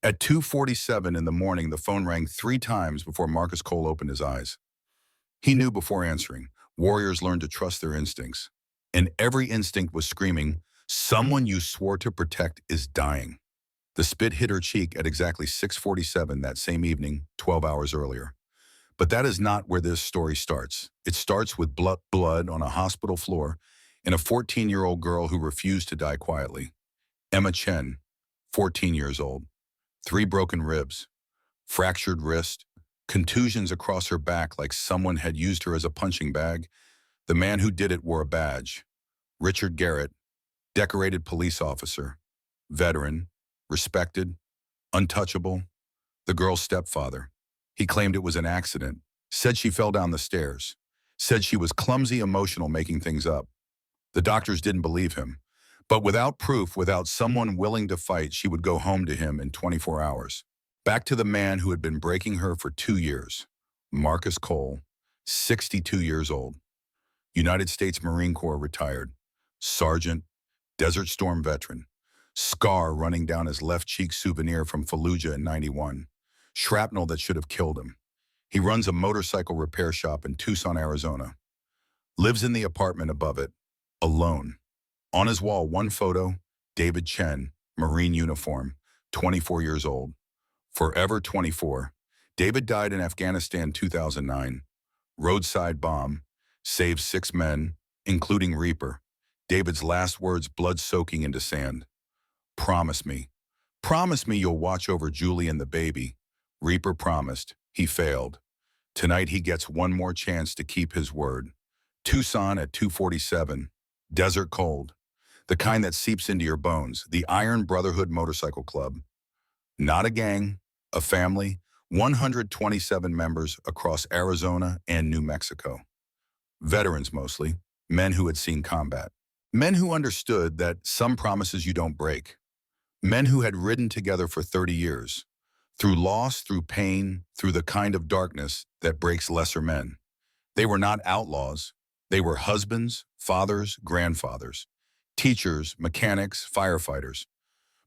At 2:47 in the morning, the phone rang 3 times before Marcus Cole opened his eyes. He knew before answering. Warriors learn to trust their instincts. And every instinct was screaming, "Someone you swore to protect is dying." The spit hit her cheek at exactly 6:47 that same evening, 12 hours earlier. But that is not where this story starts. It starts with blood on a hospital floor and a 14-year-old girl who refused to die quietly. Emma Chen, 14 years old, 3 broken ribs, fractured wrist, contusions across her back like someone had used her as a punching bag. The man who did it wore a badge. Richard Garrett, decorated police officer, veteran, respected, untouchable. The girl's stepfather. He claimed it was an accident, said she fell down the stairs, said she was clumsy, emotional, making things up. The doctors didn't believe him. But without proof, without someone willing to fight, she would go home to him in 24 hours. Back to the man who had been breaking her for 2 years. Marcus Cole, 62 years old. United States Marine Corps retired. Sergeant, Desert Storm veteran. Scar running down his left cheek, souvenir from Fallujah in '91. Shrapnel that should have killed him. He runs a motorcycle repair shop in Tucson, Arizona. Lives in the apartment above it, alone. On his wall, one photo, David Chen, Marine uniform, 24 years old. Forever 24. David died in Afghanistan 2009. Roadside bomb. Saved 6 men, including Reaper. David's last words blood soaking into sand. Promise me. Promise me you'll watch over Julie and the baby. Reaper promised. He failed. Tonight he gets one more chance to keep his word. Tucson at 2:47. Desert cold. The kind that seeps into your bones. The Iron Brotherhood Motorcycle Club. Not a gang, a family, 127 members across Arizona and New Mexico. Veterans mostly, men who had seen combat. Men who understood that some promises you don't break. Men who had ridden together for 30 years. Through loss, through pain, through the kind of darkness that breaks lesser men. They were not outlaws. They were husbands, fathers, grandfathers, teachers, mechanics, firefighters.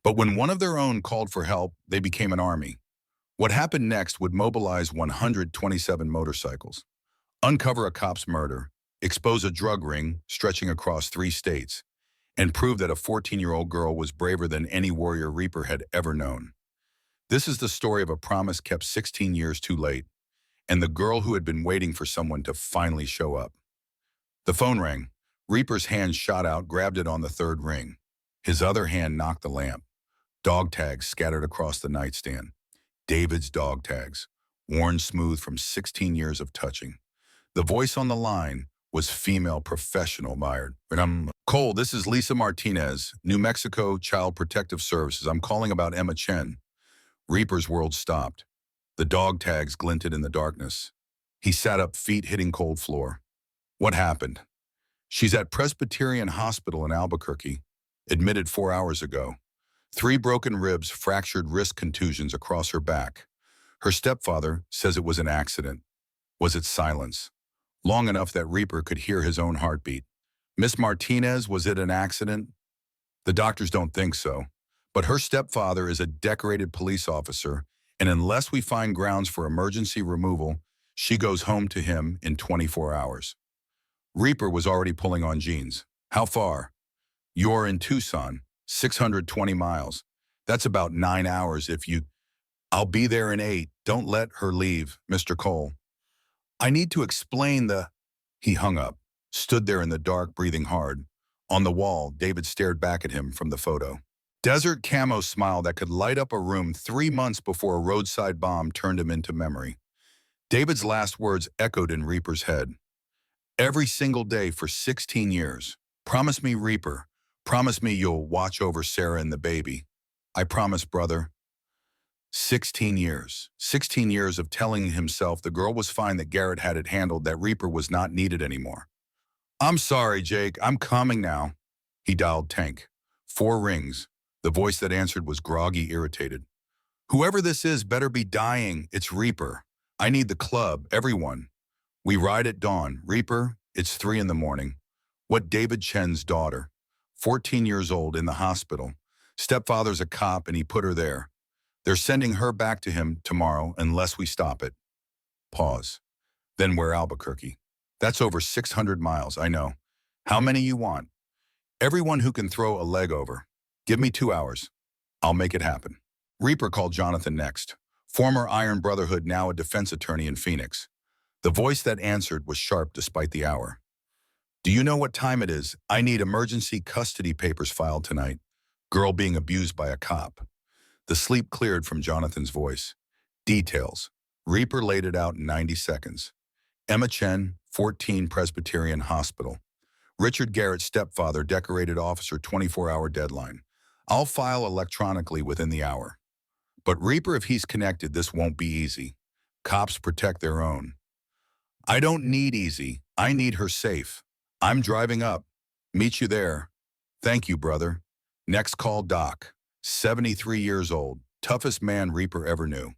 But when one of their own called for help, they became an army. What happened next would mobilize 127 motorcycles, uncover a cop's murder, expose a drug ring stretching across 3 states, and prove that a 14-year-old girl was braver than any warrior Reaper had ever known. This is the story of a promise kept 16 years too late, and the girl who had been waiting for someone to finally show up. The phone rang. Reaper's hand shot out, grabbed it on the 3rd ring. His other hand knocked the lamp. Dog tags scattered across the nightstand. David's dog tags, worn smooth from 16 years of touching. The voice on the line was female professional Myard. Cole, this is Lisa Martinez, New Mexico Child Protective Services. I'm calling about Emma Chen. Reaper's world stopped. The dog tags glinted in the darkness. He sat up, feet hitting cold floor. What happened? She's at Presbyterian Hospital in Albuquerque, admitted 4 hours ago. 3 broken ribs, fractured wrist contusions across her back. Her stepfather says it was an accident. Was it silence? Long enough that Reaper could hear his own heartbeat. Miss Martinez, was it an accident? The doctors don't think so. But her stepfather is a decorated police officer, and unless we find grounds for emergency removal, she goes home to him in 24 hours. Reaper was already pulling on jeans. How far? You're in Tucson, 620 miles. That's about 9 hours if you... I'll be there in 8. Don't let her leave, Mr. Cole. I need to explain the... He hung up, stood there in the dark, breathing hard. On the wall, David stared back at him from the photo. Desert camo smile that could light up a room 3 months before a roadside bomb turned him into memory. David's last words echoed in Reaper's head. Every single day for 16 years. Promise me, Reaper. Promise me you'll watch over Sarah and the baby. I promise, brother. 16 years. 16 years of telling himself the girl was fine, that Garrett had it handled, that Reaper was not needed anymore. I'm sorry, Jake. I'm coming now. He dialed tank. 4 rings. The voice that answered was groggy, irritated. Whoever this is better be dying. It's Reaper. I need the club, everyone. We ride at dawn. Reaper, it's 3 in the morning. What? David Chen's daughter, 14 years old, in the hospital. Stepfather's a cop and he put her there. They're sending her back to him tomorrow unless we stop it. Pause. Then where Albuquerque? That's over 600 miles, I know. How many you want? Everyone who can throw a leg over. Give me 2 hours. I'll make it happen. Reaper called Jonathan next. Former Iron Brotherhood, now a defense attorney in Phoenix. The voice that answered was sharp despite the hour. Do you know what time it is? I need emergency custody papers filed tonight. Girl being abused by a cop. The sleep cleared from Jonathan's voice. Details. Reaper laid it out in 90 seconds. Emma Chen, 14 Presbyterian Hospital. Richard Garrett, stepfather, decorated officer, 24-hour deadline. I'll file electronically within the hour. But Reaper, if he's connected, this won't be easy. Cops protect their own. I don't need easy. I need her safe. I'm driving up. Meet you there. Thank you, brother. Next call, Doc. 73 years old. Toughest man Reaper ever knew.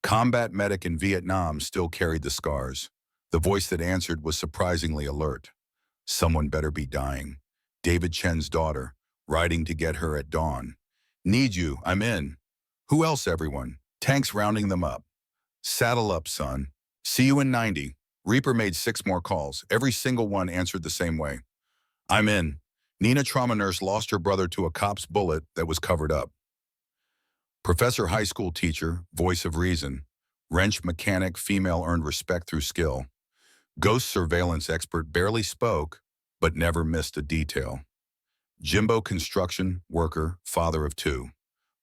Combat medic in Vietnam, still carried the scars. The voice that answered was surprisingly alert. Someone better be dying. David Chen's daughter, riding to get her at dawn. Need you, I'm in. Who else, everyone? Tanks rounding them up. Saddle up, son. See you in 90. Reaper made 6 more calls. Every single one answered the same way. I'm in. Nina, trauma nurse, lost her brother to a cop's bullet that was covered up. Professor, high school teacher, voice of reason. Wrench mechanic, female, earned respect through skill. Ghost surveillance expert, barely spoke, but never missed a detail. Jimbo, construction worker, father of 2.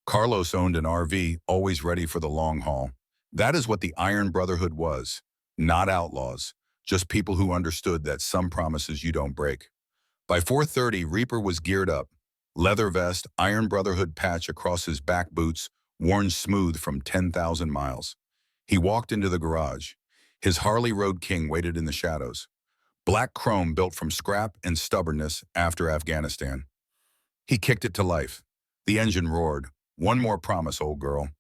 Carlos owned an RV, always ready for the long haul. That is what the Iron Brotherhood was. Not outlaws, just people who understood that some promises you don't break. By 4:30, Reaper was geared up. Leather vest, Iron Brotherhood patch across his back boots, worn smooth from 10,000 miles. He walked into the garage. His Harley Road King waited in the shadows. Black chrome built from scrap and stubbornness after Afghanistan. He kicked it to life. The engine roared. One more promise, old girl.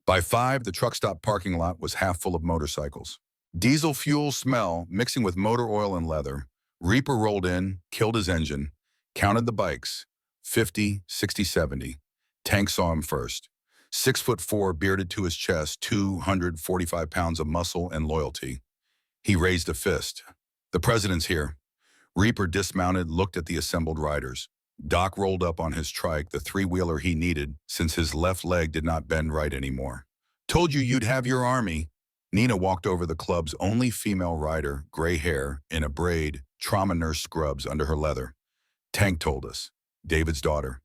By 5, the truck stop parking lot was half full of motorcycles. Diesel fuel smell mixing with motor oil and leather. Reaper rolled in, killed his engine, counted the bikes. 50, 60, 70. Tank saw him first. 6'4", bearded to his chest, 245 pounds of muscle and loyalty. He raised a fist. The president's here. Reaper dismounted, looked at the assembled riders. Doc rolled up on his trike, the 3-wheeler he needed since his left leg did not bend right anymore. Told you you'd have your army. Nina walked over, the club's only female rider, gray hair, in a braid, trauma nurse scrubs under her leather. Tank told us. David's daughter.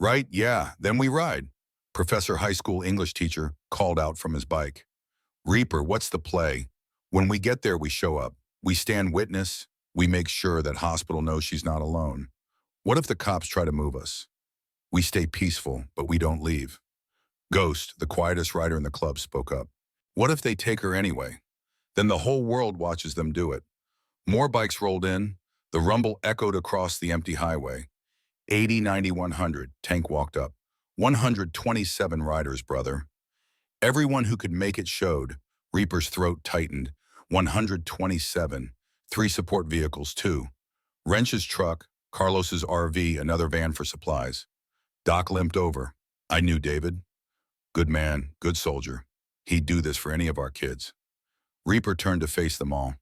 Right, yeah, then we ride. Professor, high school English teacher, called out from his bike. Reaper, what's the play? When we get there, we show up. We stand witness. We make sure that hospital knows she's not alone. What if the cops try to move us? We stay peaceful, but we don't leave. Ghost, the quietest rider in the club, spoke up. What if they take her anyway? Then the whole world watches them do it. More bikes rolled in. The rumble echoed across the empty highway. 80, 90, 100. Tank walked up. 127 riders, brother. Everyone who could make it showed. Reaper's throat tightened. 127. 3 support vehicles, 2. Wrench's truck, Carlos's RV, another van for supplies. Doc limped over. I knew David. Good man, good soldier. He'd do this for any of our kids. Reaper turned to face them all.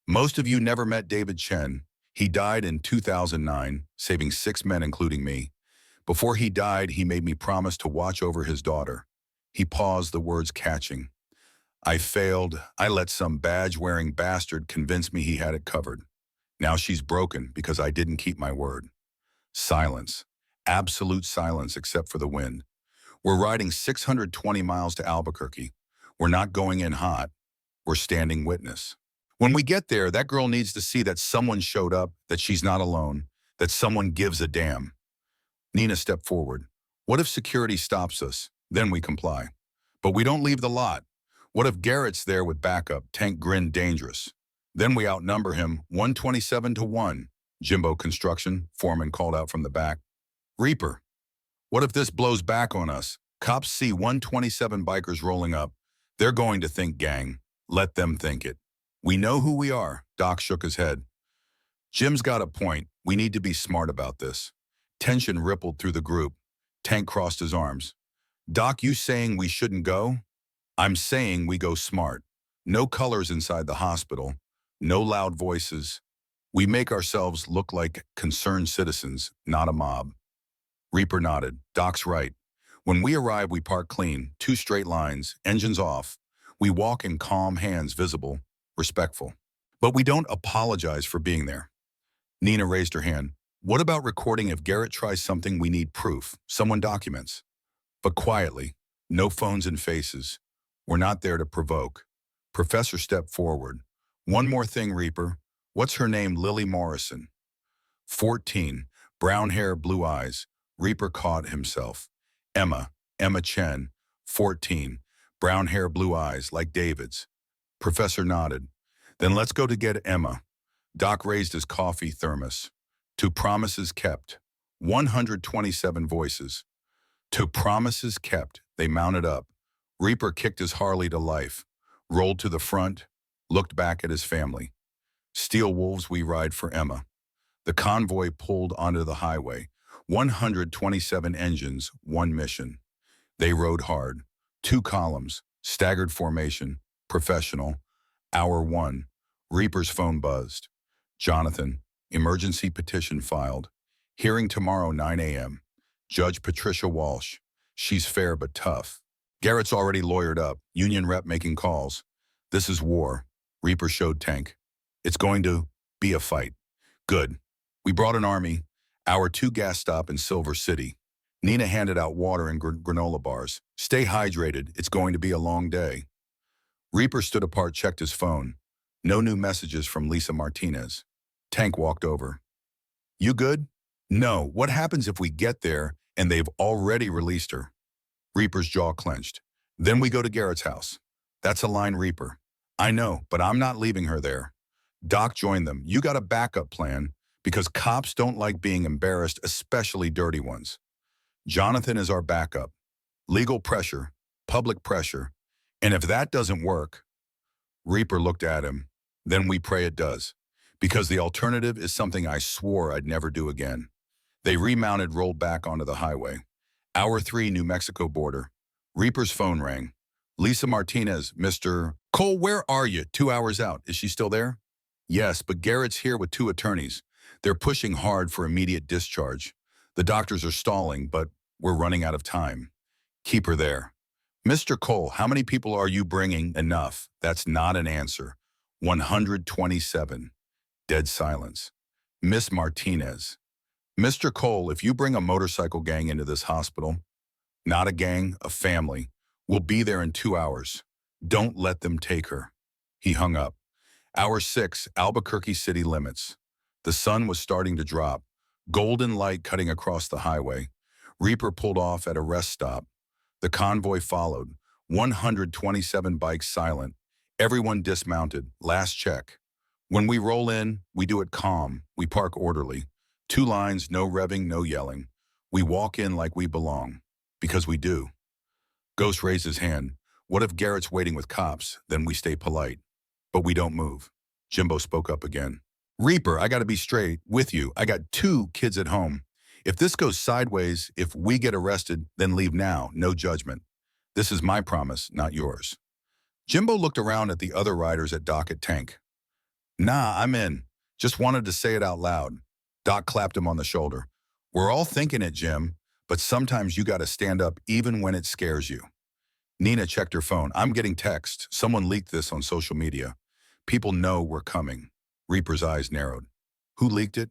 Most of you never met David Chen. He died in 2009, saving 6 men, including me. Before he died, he made me promise to watch over his daughter. He paused, the words catching. I failed. I let some badge-wearing bastard convince me he had it covered. Now she's broken because I didn't keep my word. Silence. Absolute silence except for the wind. We're riding 620 miles to Albuquerque. We're not going in hot. We're standing witness. When we get there, that girl needs to see that someone showed up, that she's not alone, that someone gives a damn. Nina stepped forward. What if security stops us? Then we comply. But we don't leave the lot. What if Garrett's there with backup? Tank grinned, dangerous. Then we outnumber him, 127 to 1. Jimbo, construction, foreman, called out from the back. Reaper, what if this blows back on us? Cops see 127 bikers rolling up. They're going to think gang. Let them think it. We know who we are. Doc shook his head. Jim's got a point. We need to be smart about this. Tension rippled through the group. Tank crossed his arms. Doc, you saying we shouldn't go? I'm saying we go smart. No colors inside the hospital, no loud voices. We make ourselves look like concerned citizens, not a mob. Reaper nodded. Doc's right. When we arrive, we park clean, 2 straight lines, engines off. We walk in calm hands, visible, respectful. But we don't apologize for being there. Nina raised her hand. What about recording if Garrett tries something we need proof, someone documents? But quietly, no phones and faces. We're not there to provoke. Professor stepped forward. One more thing, Reaper. What's her name? Lily Morrison. 14. Brown hair, blue eyes. Reaper caught himself. Emma Chen. 14. Brown hair, blue eyes, like David's. Professor nodded. Then let's go to get Emma. Doc raised his coffee thermos. To promises kept. 127 voices. To promises kept. They mounted up. Reaper kicked his Harley to life, rolled to the front, looked back at his family. Steel wolves, we ride for Emma. The convoy pulled onto the highway. 127 engines, one mission. They rode hard. 2 columns, staggered formation, professional. Hour 1. Reaper's phone buzzed. Jonathan, emergency petition filed. Hearing tomorrow, 9 a.m. Judge Patricia Walsh. She's fair but tough. Garrett's already lawyered up. Union rep making calls. This is war. Reaper showed Tank. It's going to be a fight. Good. We brought an army. Hour 2 gas stop in Silver City. Nina handed out water and granola bars. Stay hydrated. It's going to be a long day. Reaper stood apart, checked his phone. No new messages from Lisa Martinez. Tank walked over. You good? No. What happens if we get there and they've already released her? Reaper's jaw clenched. Then we go to Garrett's house. That's a line, Reaper. I know, but I'm not leaving her there. Doc joined them. You got a backup plan because cops don't like being embarrassed, especially dirty ones. Jonathan is our backup. Legal pressure, public pressure. And if that doesn't work, Reaper looked at him. Then we pray it does. Because the alternative is something I swore I'd never do again. They remounted, rolled back onto the highway. Hour 3, New Mexico border. Reaper's phone rang. Lisa Martinez, Mr. Cole, where are you? 2 hours out. Is she still there? Yes, but Garrett's here with 2 attorneys. They're pushing hard for immediate discharge. The doctors are stalling, but we're running out of time. Keep her there. Mr. Cole, how many people are you bringing? Enough. That's not an answer. 127. Dead silence. Miss Martinez. Mr. Cole, if you bring a motorcycle gang into this hospital, not a gang, a family, we'll be there in 2 hours. Don't let them take her. He hung up. Hour 6, Albuquerque city limits. The sun was starting to drop, golden light cutting across the highway. Reaper pulled off at a rest stop. The convoy followed, 127 bikes silent. Everyone dismounted, last check. When we roll in, we do it calm. We park orderly. 2 lines, no revving, no yelling. We walk in like we belong. Because we do. Ghost raised his hand. What if Garrett's waiting with cops? Then we stay polite. But we don't move. Jimbo spoke up again. Reaper, I gotta be straight with you. I got 2 kids at home. If this goes sideways, if we get arrested, then leave now, no judgment. This is my promise, not yours. Jimbo looked around at the other riders at Doc at Tank. Nah, I'm in. Just wanted to say it out loud. Doc clapped him on the shoulder. We're all thinking it, Jim, but sometimes you gotta stand up even when it scares you. Nina checked her phone. I'm getting text. Someone leaked this on social media. People know we're coming. Reaper's eyes narrowed. Who leaked it?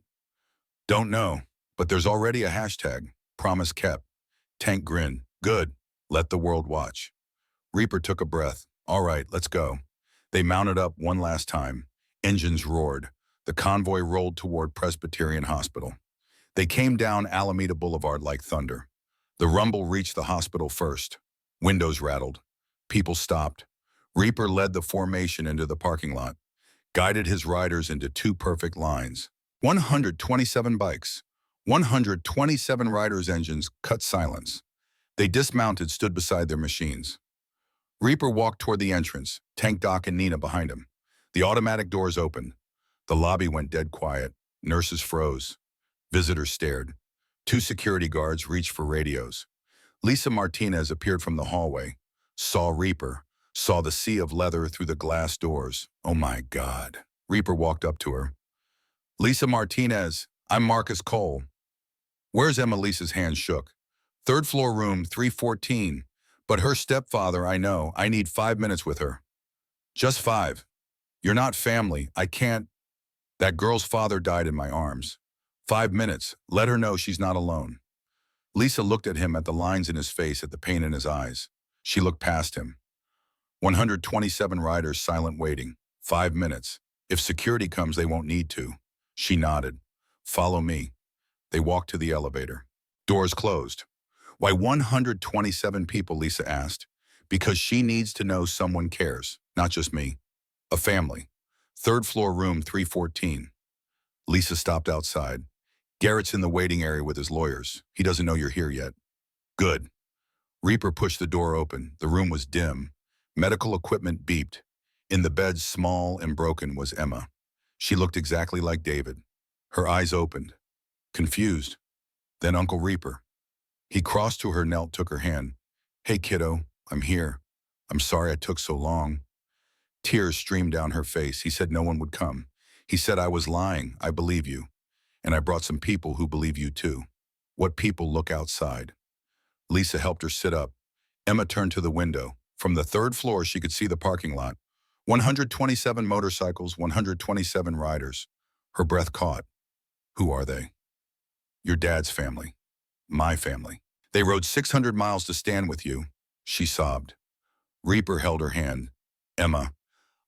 Don't know, but there's already a hashtag. Promise kept. Tank grinned. Good. Let the world watch. Reaper took a breath. All right, let's go. They mounted up one last time. Engines roared. The convoy rolled toward Presbyterian Hospital. They came down Alameda Boulevard like thunder. The rumble reached the hospital first. Windows rattled. People stopped. Reaper led the formation into the parking lot, guided his riders into 2 perfect lines. 127 bikes. 127 riders' engines cut silence. They dismounted, stood beside their machines. Reaper walked toward the entrance, Tank, Doc, and Nina behind him. The automatic doors opened. The lobby went dead quiet. Nurses froze. Visitors stared. 2 security guards reached for radios. Lisa Martinez appeared from the hallway, saw Reaper, saw the sea of leather through the glass doors. Oh my God. Reaper walked up to her. Lisa Martinez, I'm Marcus Cole. Where's Emma? Lisa's hand shook. Third floor room 314. But her stepfather, I know. I need 5 minutes with her. Just 5. You're not family. I can't. That girl's father died in my arms. 5 minutes. Let her know she's not alone. Lisa looked at him, at the lines in his face, at the pain in his eyes. She looked past him. 127 riders silent waiting. 5 minutes. If security comes, they won't need to. She nodded. Follow me. They walked to the elevator. Doors closed. Why 127 people, Lisa asked. Because she needs to know someone cares, not just me. A family. Third floor room 314. Lisa stopped outside. Garrett's in the waiting area with his lawyers. He doesn't know you're here yet. Good. Reaper pushed the door open. The room was dim. Medical equipment beeped. In the bed, small and broken, was Emma. She looked exactly like David. Her eyes opened. Confused. Then Uncle Reaper. He crossed to her, knelt, took her hand. Hey, kiddo, I'm here. I'm sorry I took so long. Tears streamed down her face. He said no one would come. He said I was lying. I believe you. And I brought some people who believe you too. What people? Look outside. Lisa helped her sit up. Emma turned to the window. From the third floor, she could see the parking lot. 127 motorcycles, 127 riders. Her breath caught. Who are they? Your dad's family. My family. They rode 600 miles to stand with you. She sobbed. Reaper held her hand. Emma,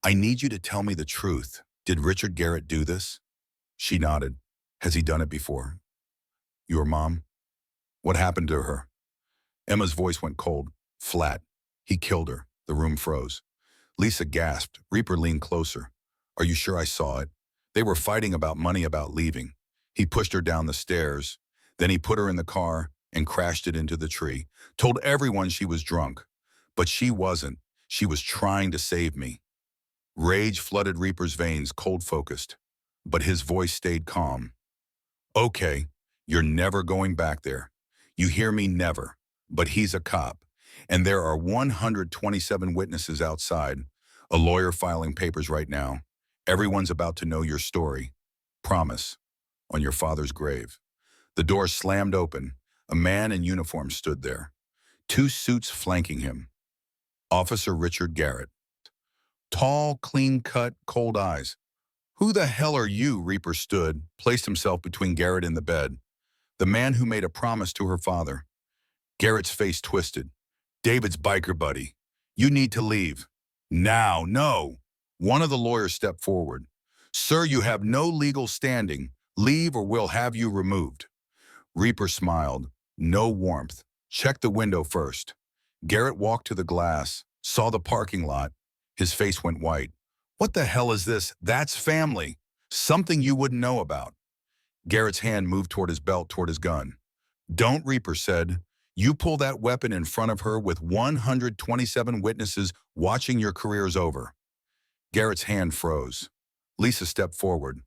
I need you to tell me the truth. Did Richard Garrett do this? She nodded. Has he done it before? Your mom? What happened to her? Emma's voice went cold, flat. He killed her. The room froze. Lisa gasped. Reaper leaned closer. Are you sure? I saw it. They were fighting about money, about leaving. He pushed her down the stairs. Then he put her in the car and crashed it into the tree. Told everyone she was drunk. But she wasn't. She was trying to save me. Rage flooded Reaper's veins, cold-focused. But his voice stayed calm. Okay, you're never going back there. You hear me? Never. But he's a cop. And there are 127 witnesses outside. A lawyer filing papers right now. Everyone's about to know your story. Promise. On your father's grave. The door slammed open. A man in uniform stood there. 2 suits flanking him. Officer Richard Garrett. Tall, clean-cut, cold eyes. Who the hell are you? Reaper stood, placed himself between Garrett and the bed. The man who made a promise to her father. Garrett's face twisted. David's biker buddy. You need to leave. Now, no. One of the lawyers stepped forward. Sir, you have no legal standing. Leave or we'll have you removed. Reaper smiled. No warmth. Check the window first. Garrett walked to the glass, saw the parking lot. His face went white. What the hell is this? That's family. Something you wouldn't know about. Garrett's hand moved toward his belt, toward his gun. Don't, Reaper said. You pull that weapon in front of her with 127 witnesses watching, your career's over. Garrett's hand froze. Lisa stepped forward.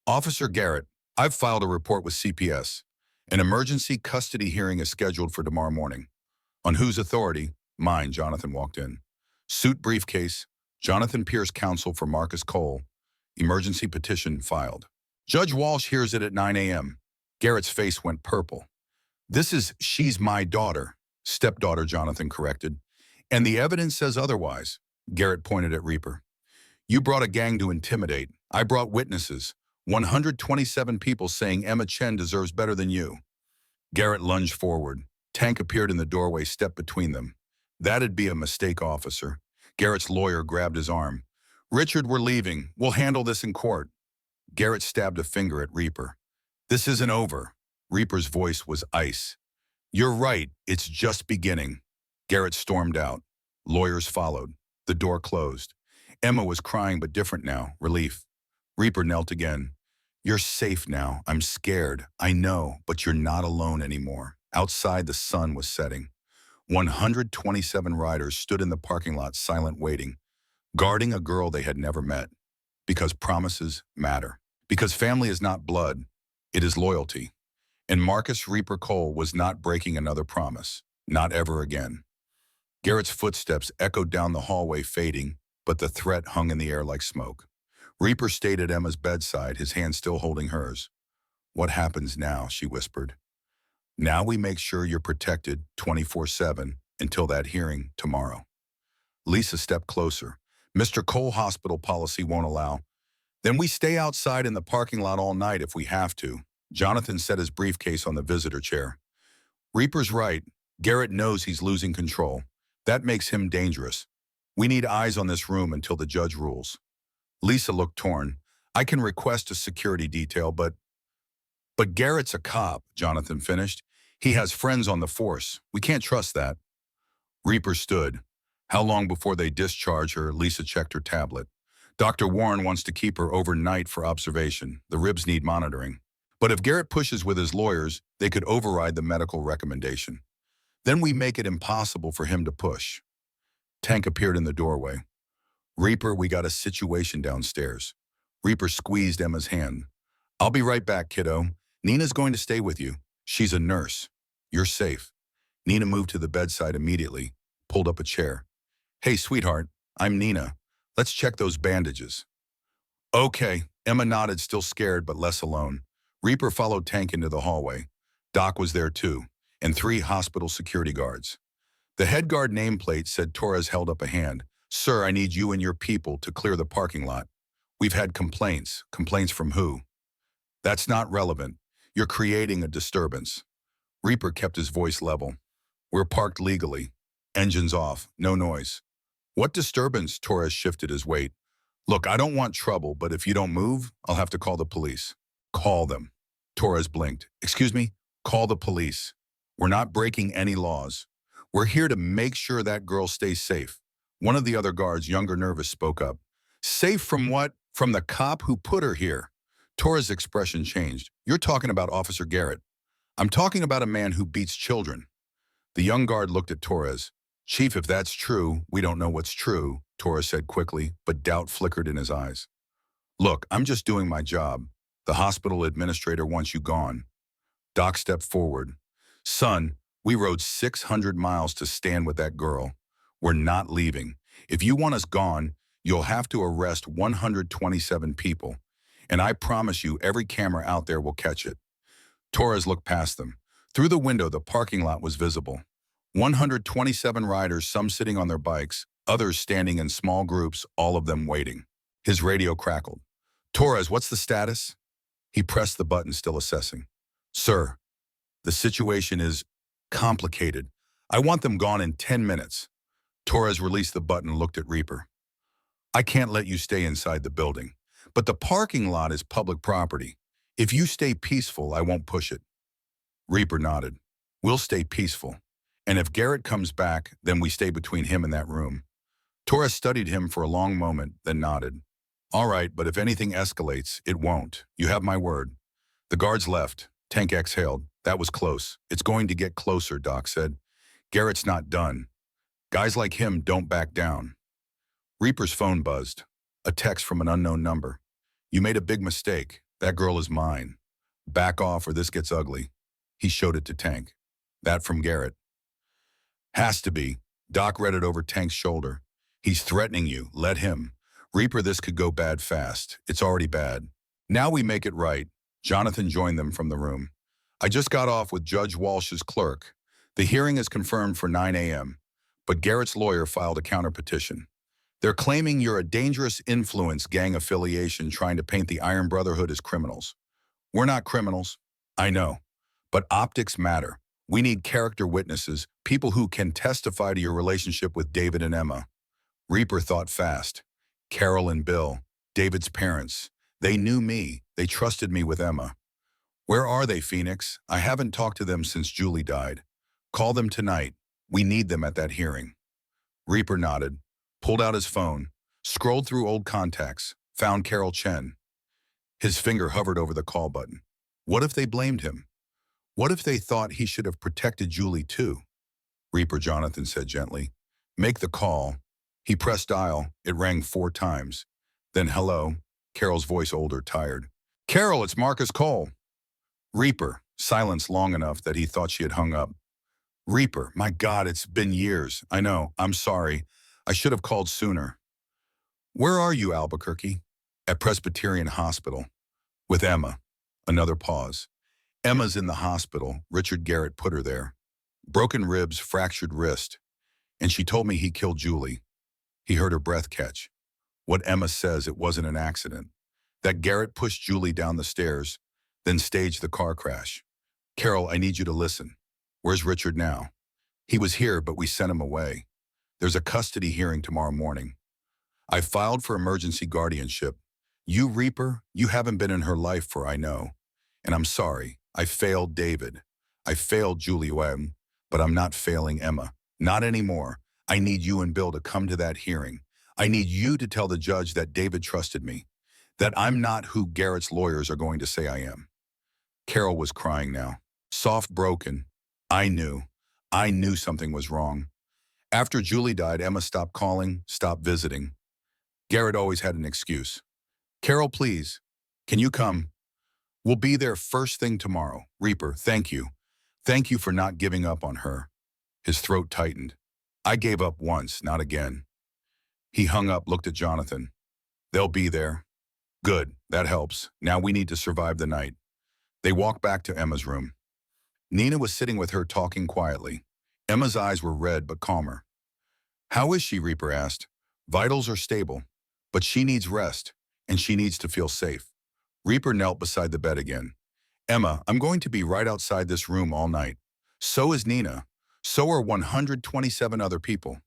Officer Garrett, I've filed a report with CPS. An emergency custody hearing is scheduled for tomorrow morning. On whose authority? Mine. Jonathan walked in. Suit, briefcase. Jonathan Pierce, counsel for Marcus Cole. Emergency petition filed. Judge Walsh hears it at 9 a.m. Garrett's face went purple. She's my daughter. Stepdaughter, Jonathan corrected. And the evidence says otherwise. Garrett pointed at Reaper. You brought a gang to intimidate. I brought witnesses. 127 people saying Emma Chen deserves better than you. Garrett lunged forward. Tank appeared in the doorway, stepped between them. That'd be a mistake, officer. Garrett's lawyer grabbed his arm. Richard, we're leaving. We'll handle this in court. Garrett stabbed a finger at Reaper. This isn't over. Reaper's voice was ice. You're right. It's just beginning. Garrett stormed out. Lawyers followed. The door closed. Emma was crying, but different now. Relief. Reaper knelt again. You're safe now. I'm scared. I know, but you're not alone anymore. Outside, the sun was setting. 127 riders stood in the parking lot, silent, waiting, guarding a girl they had never met. Because promises matter. Because family is not blood, it is loyalty. And Marcus Reaper Cole was not breaking another promise. Not ever again. Garrett's footsteps echoed down the hallway, fading, but the threat hung in the air like smoke. Reaper stayed at Emma's bedside, his hand still holding hers. "What happens now?" she whispered. "Now we make sure you're protected 24/7 until that hearing tomorrow." Lisa stepped closer. "Mr. Cole, hospital policy won't allow." "Then we stay outside in the parking lot all night if we have to." Jonathan set his briefcase on the visitor chair. "Reaper's right. Garrett knows he's losing control. That makes him dangerous. We need eyes on this room until the judge rules." Lisa looked torn. "I can request a security detail, but Garrett's a cop," Jonathan finished. "He has friends on the force. We can't trust that." Reaper stood. "How long before they discharge her?" Lisa checked her tablet. "Dr. Warren wants to keep her overnight for observation. The ribs need monitoring. But if Garrett pushes with his lawyers, they could override the medical recommendation. Then we make it impossible for him to push." Tank appeared in the doorway. "Reaper, we got a situation downstairs." Reaper squeezed Emma's hand. "I'll be right back, kiddo. Nina's going to stay with you. She's a nurse. You're safe." Nina moved to the bedside immediately, pulled up a chair. "Hey, sweetheart, I'm Nina. Let's check those bandages." "Okay." Emma nodded, still scared but less alone. Reaper followed Tank into the hallway. Doc was there too, and 3 hospital security guards. The head guard nameplate said Torres held up a hand. "Sir, I need you and your people to clear the parking lot. We've had complaints." "Complaints from who?" "That's not relevant. You're creating a disturbance." Reaper kept his voice level. "We're parked legally. Engines off, no noise." "What disturbance?" Torres shifted his weight. "Look, I don't want trouble, but if you don't move, I'll have to call the police." "Call them." Torres blinked. "Excuse me? Call the police. We're not breaking any laws. We're here to make sure that girl stays safe." One of the other guards, younger, nervous, spoke up. "Safe from what?" "From the cop who put her here." Torres' expression changed. "You're talking about Officer Garrett." "I'm talking about a man who beats children." The young guard looked at Torres. "Chief, if that's true, we don't know what's true," Torres said quickly, but doubt flickered in his eyes. "Look, I'm just doing my job. The hospital administrator wants you gone." Doc stepped forward. "Son, we rode 600 miles to stand with that girl. We're not leaving. If you want us gone, you'll have to arrest 127 people. And I promise you every camera out there will catch it." Torres looked past them. Through the window, the parking lot was visible. 127 riders, some sitting on their bikes, others standing in small groups, all of them waiting. His radio crackled. "Torres, what's the status?" He pressed the button, still assessing. "Sir, the situation is complicated. I want them gone in 10 minutes. Torres released the button and looked at Reaper. "I can't let you stay inside the building, but the parking lot is public property. If you stay peaceful, I won't push it." Reaper nodded. "We'll stay peaceful. And if Garrett comes back, then we stay between him and that room." Torres studied him for a long moment, then nodded. "All right, but if anything escalates, it won't. You have my word." The guards left. Tank exhaled. "That was close." "It's going to get closer," Doc said. "Garrett's not done. Guys like him don't back down." Reaper's phone buzzed. A text from an unknown number. "You made a big mistake. That girl is mine. Back off or this gets ugly." He showed it to Tank. "That from Garrett." "Has to be." Doc read it over Tank's shoulder. "He's threatening you. Let him. Reaper, this could go bad fast. It's already bad. Now we make it right." Jonathan joined them from the room. "I just got off with Judge Walsh's clerk. The hearing is confirmed for 9 a.m., but Garrett's lawyer filed a counterpetition. They're claiming you're a dangerous influence gang affiliation trying to paint the Iron Brotherhood as criminals. We're not criminals. I know. But optics matter. We need character witnesses, people who can testify to your relationship with David and Emma." Reaper thought fast. Carol and Bill, David's parents. They knew me. They trusted me with Emma. "Where are they, Phoenix? I haven't talked to them since Julie died. Call them tonight. We need them at that hearing." Reaper nodded, pulled out his phone, scrolled through old contacts, found Carol Chen. His finger hovered over the call button. What if they blamed him? What if they thought he should have protected Julie too? "Reaper," Jonathan said gently. "Make the call." He pressed dial. It rang 4 times. Then hello. Carol's voice, older, tired. "Carol, it's Marcus Cole." Reaper, silence long enough that he thought she had hung up. Reaper, my God, it's been years. I know, I'm sorry. I should have called sooner. Where are you, Albuquerque? At Presbyterian Hospital. With Emma. Another pause. Emma's in the hospital. Richard Garrett put her there. Broken ribs, fractured wrist. And she told me he killed Julie. He heard her breath catch. What Emma says, it wasn't an accident. That Garrett pushed Julie down the stairs, then staged the car crash. Carol, I need you to listen. Where's Richard now? He was here, but we sent him away. There's a custody hearing tomorrow morning. I filed for emergency guardianship. You, Reaper, you haven't been in her life for I know. And I'm sorry, I failed David. I failed Julie Webb, but I'm not failing Emma. Not anymore. I need you and Bill to come to that hearing. I need you to tell the judge that David trusted me, that I'm not who Garrett's lawyers are going to say I am. Carol was crying now, soft, broken. I knew something was wrong. After Julie died, Emma stopped calling, stopped visiting. Garrett always had an excuse. Carol, please, can you come? We'll be there first thing tomorrow. Reaper, thank you. Thank you for not giving up on her. His throat tightened. I gave up once, not again. He hung up, looked at Jonathan. They'll be there. Good, that helps. Now we need to survive the night. They walked back to Emma's room. Nina was sitting with her, talking quietly. Emma's eyes were red but calmer. How is she? Reaper asked. Vitals are stable, but she needs rest, and she needs to feel safe. Reaper knelt beside the bed again. Emma, I'm going to be right outside this room all night. So is Nina. So are 127 other people.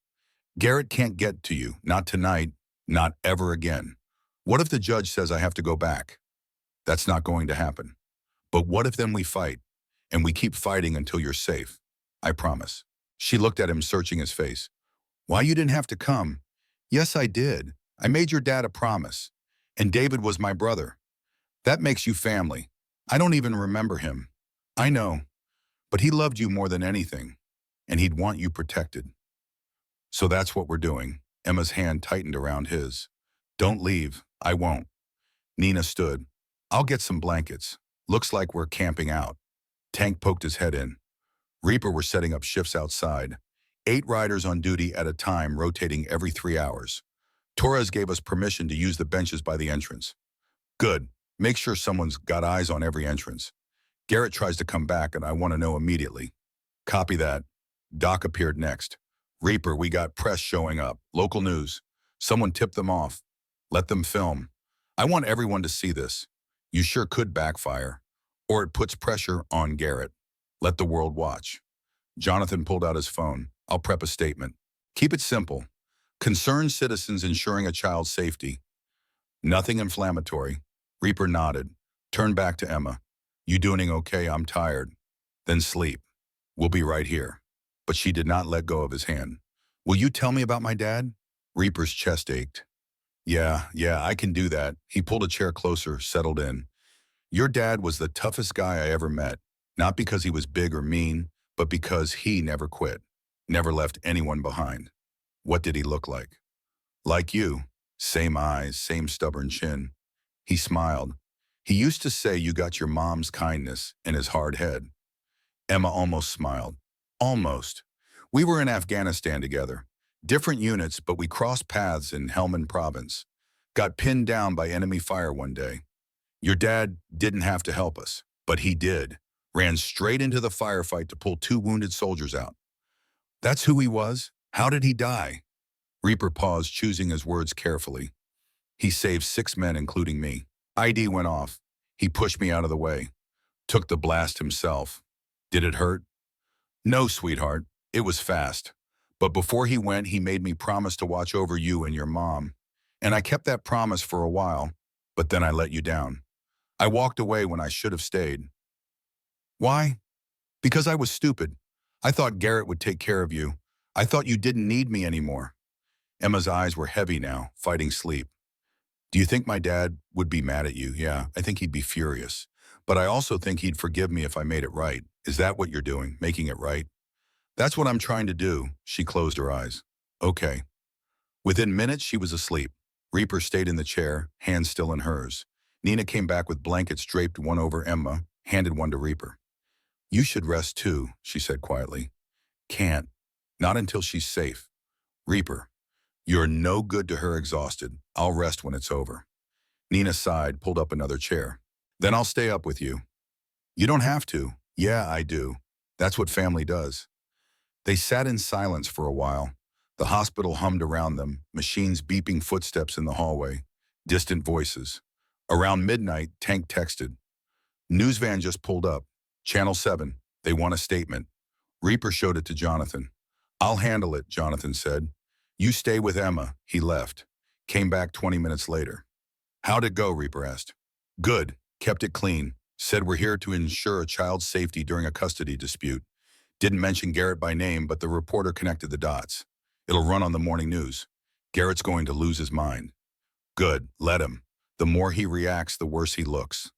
Garrett can't get to you, not tonight, not ever again. What if the judge says I have to go back? That's not going to happen. But what if then we fight, and we keep fighting until you're safe? I promise. She looked at him, searching his face. Why, you didn't have to come. Yes, I did. I made your dad a promise. And David was my brother. That makes you family. I don't even remember him. I know. But he loved you more than anything. And he'd want you protected. So that's what we're doing. Emma's hand tightened around his. Don't leave. I won't. Nina stood. I'll get some blankets. Looks like we're camping out. Tank poked his head in. Reaper were setting up shifts outside. 8 riders on duty at a time, rotating every 3 hours. Torres gave us permission to use the benches by the entrance. Good. Make sure someone's got eyes on every entrance. Garrett tries to come back, and I want to know immediately. Copy that. Doc appeared next. Reaper, we got press showing up. Local news. Someone tipped them off. Let them film. I want everyone to see this. You sure could backfire. Or it puts pressure on Garrett. Let the world watch. Jonathan pulled out his phone. I'll prep a statement. Keep it simple. Concerned citizens ensuring a child's safety. Nothing inflammatory. Reaper nodded. Turned back to Emma. You doing okay? I'm tired. Then sleep. We'll be right here. But she did not let go of his hand. Will you tell me about my dad? Reaper's chest ached. Yeah, I can do that. He pulled a chair closer, settled in. Your dad was the toughest guy I ever met. Not because he was big or mean, but because he never quit. Never left anyone behind. What did he look like? Like you. Same eyes, same stubborn chin. He smiled. He used to say you got your mom's kindness in his hard head. Emma almost smiled. Almost. We were in Afghanistan together. Different units, but we crossed paths in Helmand province. Got pinned down by enemy fire one day. Your dad didn't have to help us, but he did. Ran straight into the firefight to pull 2 wounded soldiers out. That's who he was? How did he die? Reaper paused, choosing his words carefully. He saved 6 men, including me. ID went off. He pushed me out of the way. Took the blast himself. Did it hurt? No, sweetheart. It was fast. But before he went, he made me promise to watch over you and your mom. And I kept that promise for a while, but then I let you down. I walked away when I should have stayed. Why? Because I was stupid. I thought Garrett would take care of you. I thought you didn't need me anymore. Emma's eyes were heavy now, fighting sleep. Do you think my dad would be mad at you? Yeah, I think he'd be furious. But I also think he'd forgive me if I made it right. Is that what you're doing, making it right? That's what I'm trying to do. She closed her eyes. Okay. Within minutes, she was asleep. Reaper stayed in the chair, hands still in hers. Nina came back with blankets, draped one over Emma, handed one to Reaper. You should rest too, she said quietly. Can't. Not until she's safe. Reaper, you're no good to her exhausted. I'll rest when it's over. Nina sighed, pulled up another chair. Then I'll stay up with you. You don't have to. Yeah, I do. That's what family does. They sat in silence for a while. The hospital hummed around them, machines beeping footsteps in the hallway, distant voices. Around midnight, Tank texted. News van just pulled up. Channel 7. They want a statement. Reaper showed it to Jonathan. I'll handle it, Jonathan said. You stay with Emma. He left. Came back 20 minutes later. How'd it go, Reaper asked. Good. Kept it clean. Said we're here to ensure a child's safety during a custody dispute. Didn't mention Garrett by name, but the reporter connected the dots. It'll run on the morning news. Garrett's going to lose his mind. Good. Let him. The more he reacts, the worse he looks.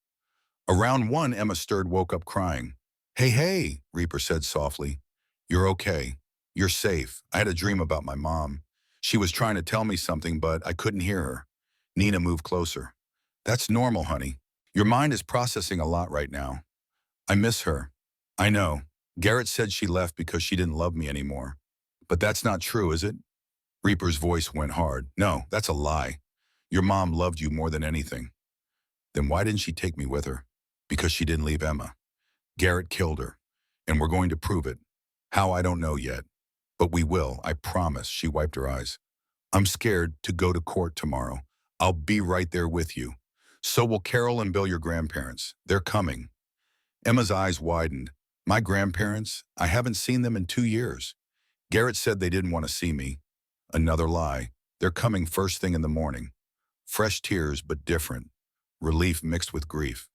Around 1, Emma stirred, woke up crying. Hey, hey, Reaper said softly. You're okay. You're safe. I had a dream about my mom. She was trying to tell me something, but I couldn't hear her. Nina moved closer. That's normal, honey. Your mind is processing a lot right now. I miss her. I know. Garrett said she left because she didn't love me anymore. But that's not true, is it? Reaper's voice went hard. No, that's a lie. Your mom loved you more than anything. Then why didn't she take me with her? Because she didn't leave Emma. Garrett killed her, and we're going to prove it. How, I don't know yet. But we will, I promise, she wiped her eyes. I'm scared to go to court tomorrow. I'll be right there with you. So will Carol and Bill, your grandparents. They're coming. Emma's eyes widened. My grandparents? I haven't seen them in 2 years. Garrett said they didn't want to see me. Another lie. They're coming first thing in the morning. Fresh tears, but different. Relief mixed with grief.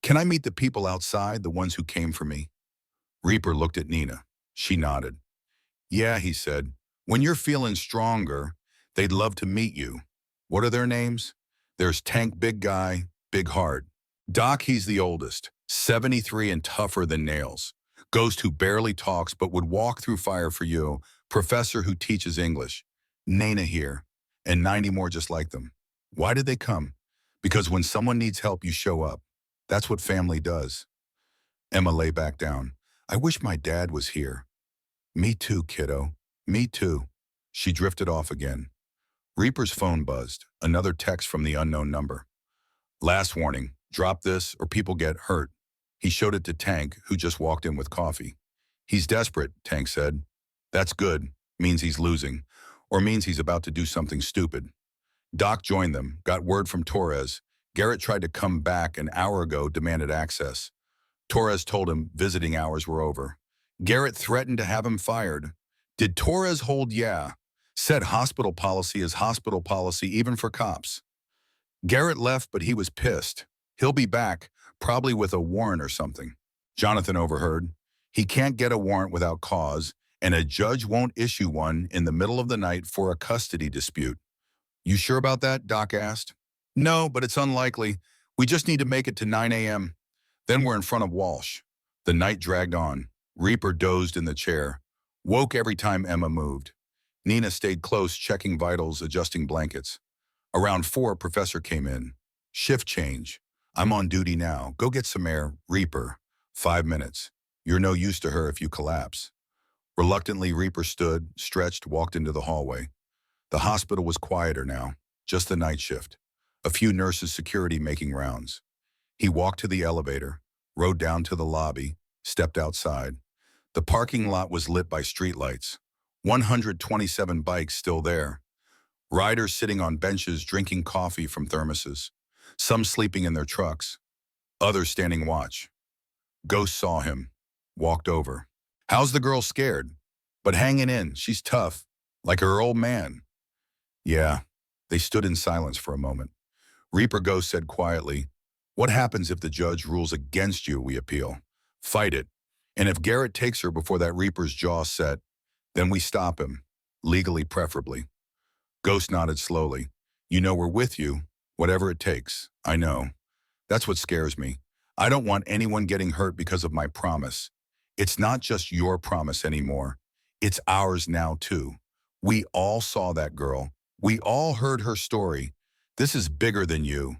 Can I meet the people outside, the ones who came for me? Reaper looked at Nina. She nodded. Yeah, he said. When you're feeling stronger, they'd love to meet you. What are their names? There's Tank, big guy, big heart. Doc, he's the oldest, 73 and tougher than nails. Ghost who barely talks but would walk through fire for you. Professor who teaches English. Nana here, and 90 more just like them. Why did they come? Because when someone needs help, you show up. That's what family does. Emma lay back down. I wish my dad was here. Me too, kiddo. Me too. She drifted off again. Reaper's phone buzzed. Another text from the unknown number. Last warning. Drop this or people get hurt. He showed it to Tank, who just walked in with coffee. He's desperate, Tank said. That's good. Means he's losing. Or means he's about to do something stupid. Doc joined them, got word from Torres. Garrett tried to come back an hour ago, demanded access. Torres told him visiting hours were over. Garrett threatened to have him fired. Did Torres hold? Yeah. Said hospital policy is hospital policy even for cops. Garrett left, but he was pissed. He'll be back, probably with a warrant or something. Jonathan overheard. He can't get a warrant without cause, and a judge won't issue one in the middle of the night for a custody dispute. You sure about that? Doc asked. No, but it's unlikely. We just need to make it to 9 a.m. Then we're in front of Walsh. The night dragged on. Reaper dozed in the chair. Woke every time Emma moved. Nina stayed close, checking vitals, adjusting blankets. Around 4, Professor came in. Shift change. I'm on duty now. Go get some air. Reaper. 5 minutes. You're no use to her if you collapse. Reluctantly, Reaper stood, stretched, walked into the hallway. The hospital was quieter now, just the night shift. A few nurses, security making rounds. He walked to the elevator, rode down to the lobby, stepped outside. The parking lot was lit by streetlights. 127 bikes still there. Riders sitting on benches drinking coffee from thermoses. Some sleeping in their trucks. Others standing watch. Ghost saw him. Walked over. How's the girl? Scared. But hanging in. She's tough. Like her old man. Yeah. They stood in silence for a moment. Reaper Ghost said quietly, what happens if the judge rules against you? We appeal. Fight it. And if Garrett takes her before that Reaper's jaw set, then we stop him. Legally, preferably. Ghost nodded slowly. You know we're with you. Whatever it takes. I know. That's what scares me. I don't want anyone getting hurt because of my promise. It's not just your promise anymore. It's ours now too. We all saw that girl. We all heard her story. This is bigger than you.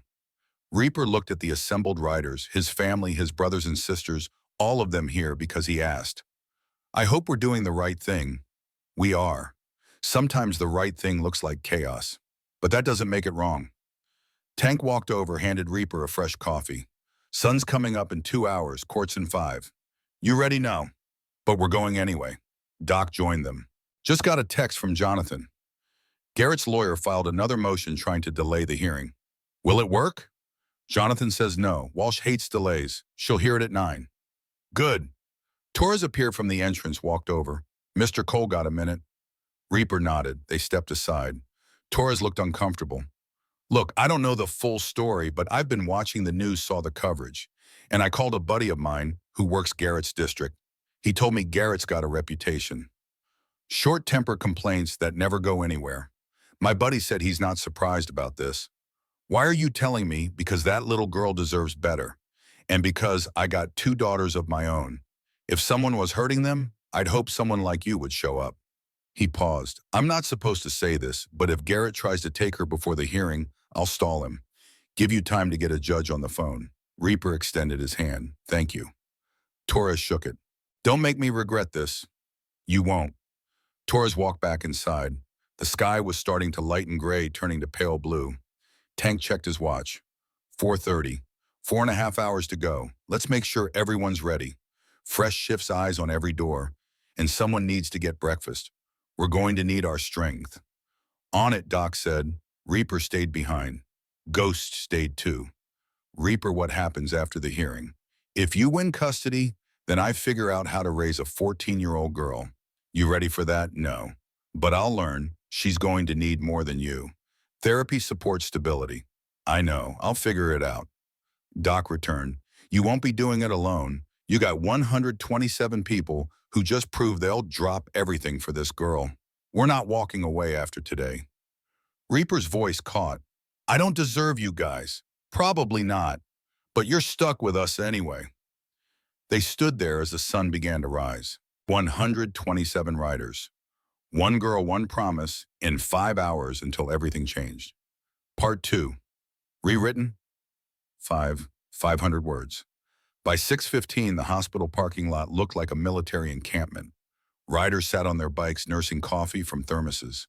Reaper looked at the assembled riders, his family, his brothers and sisters, all of them here because he asked. I hope we're doing the right thing. We are. Sometimes the right thing looks like chaos, but that doesn't make it wrong. Tank walked over, handed Reaper a fresh coffee. Sun's coming up in 2 hours, court's in 5. You ready? No. But we're going anyway. Doc joined them. Just got a text from Jonathan. Garrett's lawyer filed another motion trying to delay the hearing. Will it work? Jonathan says no. Walsh hates delays. She'll hear it at 9. Good. Torres appeared from the entrance, walked over. Mr. Cole got a minute. Reaper nodded. They stepped aside. Torres looked uncomfortable. Look, I don't know the full story, but I've been watching the news, saw the coverage. And I called a buddy of mine who works Garrett's district. He told me Garrett's got a reputation. Short-tempered complaints that never go anywhere. My buddy said he's not surprised about this. Why are you telling me? Because that little girl deserves better. And because I got 2 daughters of my own. If someone was hurting them, I'd hope someone like you would show up. He paused. I'm not supposed to say this, but if Garrett tries to take her before the hearing, I'll stall him. Give you time to get a judge on the phone. Reaper extended his hand. Thank you. Torres shook it. Don't make me regret this. You won't. Torres walked back inside. The sky was starting to lighten gray, turning to pale blue. Tank checked his watch. 4:30. 4.5 hours to go. Let's make sure everyone's ready. Fresh shifts, eyes on every door. And someone needs to get breakfast. We're going to need our strength. On it, Doc said. Reaper stayed behind. Ghost stayed too. Reaper, what happens after the hearing? If you win custody, then I figure out how to raise a 14-year-old girl. You ready for that? No. But I'll learn. She's going to need more than you. Therapy supports stability. I know. I'll figure it out. Doc returned. You won't be doing it alone. You got 127 people who just proved they'll drop everything for this girl. We're not walking away after today. Reaper's voice caught. I don't deserve you guys. Probably not. But you're stuck with us anyway. They stood there as the sun began to rise. 127 riders. One girl, one promise, in 5 hours until everything changed. Part 2. Rewritten? 500 words. By 6:15, the hospital parking lot looked like a military encampment. Riders sat on their bikes nursing coffee from thermoses.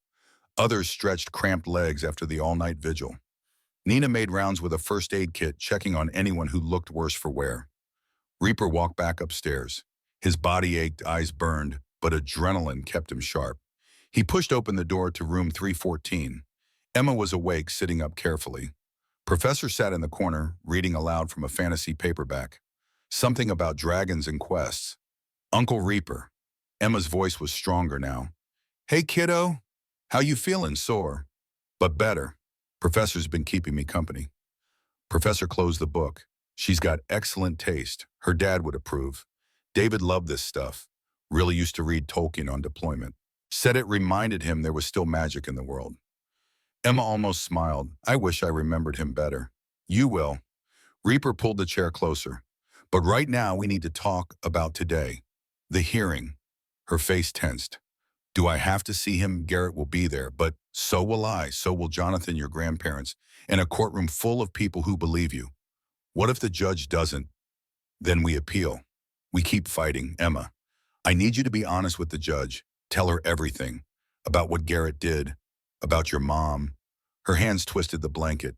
Others stretched cramped legs after the all-night vigil. Nina made rounds with a first aid kit, checking on anyone who looked worse for wear. Reaper walked back upstairs. His body ached, eyes burned, but adrenaline kept him sharp. He pushed open the door to room 314. Emma was awake, sitting up carefully. Professor sat in the corner, reading aloud from a fantasy paperback. Something about dragons and quests. Uncle Reaper. Emma's voice was stronger now. Hey, kiddo. How you feeling? Sore. But better. Professor's been keeping me company. Professor closed the book. She's got excellent taste. Her dad would approve. David loved this stuff. Really used to read Tolkien on deployment. Said it reminded him there was still magic in the world. Emma almost smiled. I wish I remembered him better. You will. Reaper pulled the chair closer. But right now we need to talk about today. The hearing. Her face tensed. Do I have to see him? Garrett will be there, but so will I. So will Jonathan, your grandparents, and a courtroom full of people who believe you. What if the judge doesn't? Then we appeal. We keep fighting. Emma, I need you to be honest with the judge. Tell her everything. About what Garrett did. About your mom. Her hands twisted the blanket.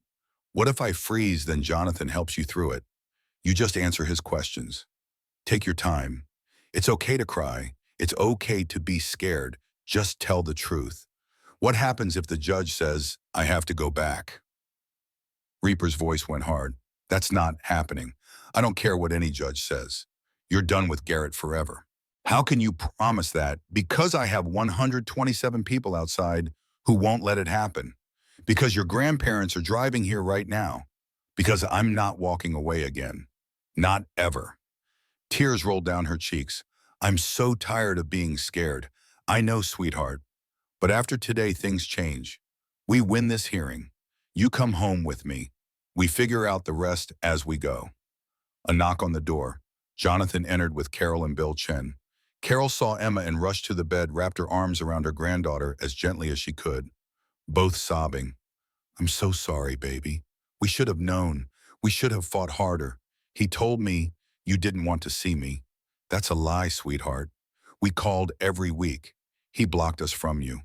What if I freeze, then Jonathan helps you through it? You just answer his questions. Take your time. It's okay to cry. It's okay to be scared. Just tell the truth. What happens if the judge says, I have to go back? Reaper's voice went hard. That's not happening. I don't care what any judge says. You're done with Garrett forever. How can you promise that? Because I have 127 people outside who won't let it happen. Because your grandparents are driving here right now. Because I'm not walking away again. Not ever. Tears rolled down her cheeks. I'm so tired of being scared. I know, sweetheart. But after today, things change. We win this hearing. You come home with me. We figure out the rest as we go. A knock on the door. Jonathan entered with Carol and Bill Chen. Carol saw Emma and rushed to the bed, wrapped her arms around her granddaughter as gently as she could. Both sobbing. I'm so sorry, baby. We should have known. We should have fought harder. He told me you didn't want to see me. That's a lie, sweetheart. We called every week. He blocked us from you.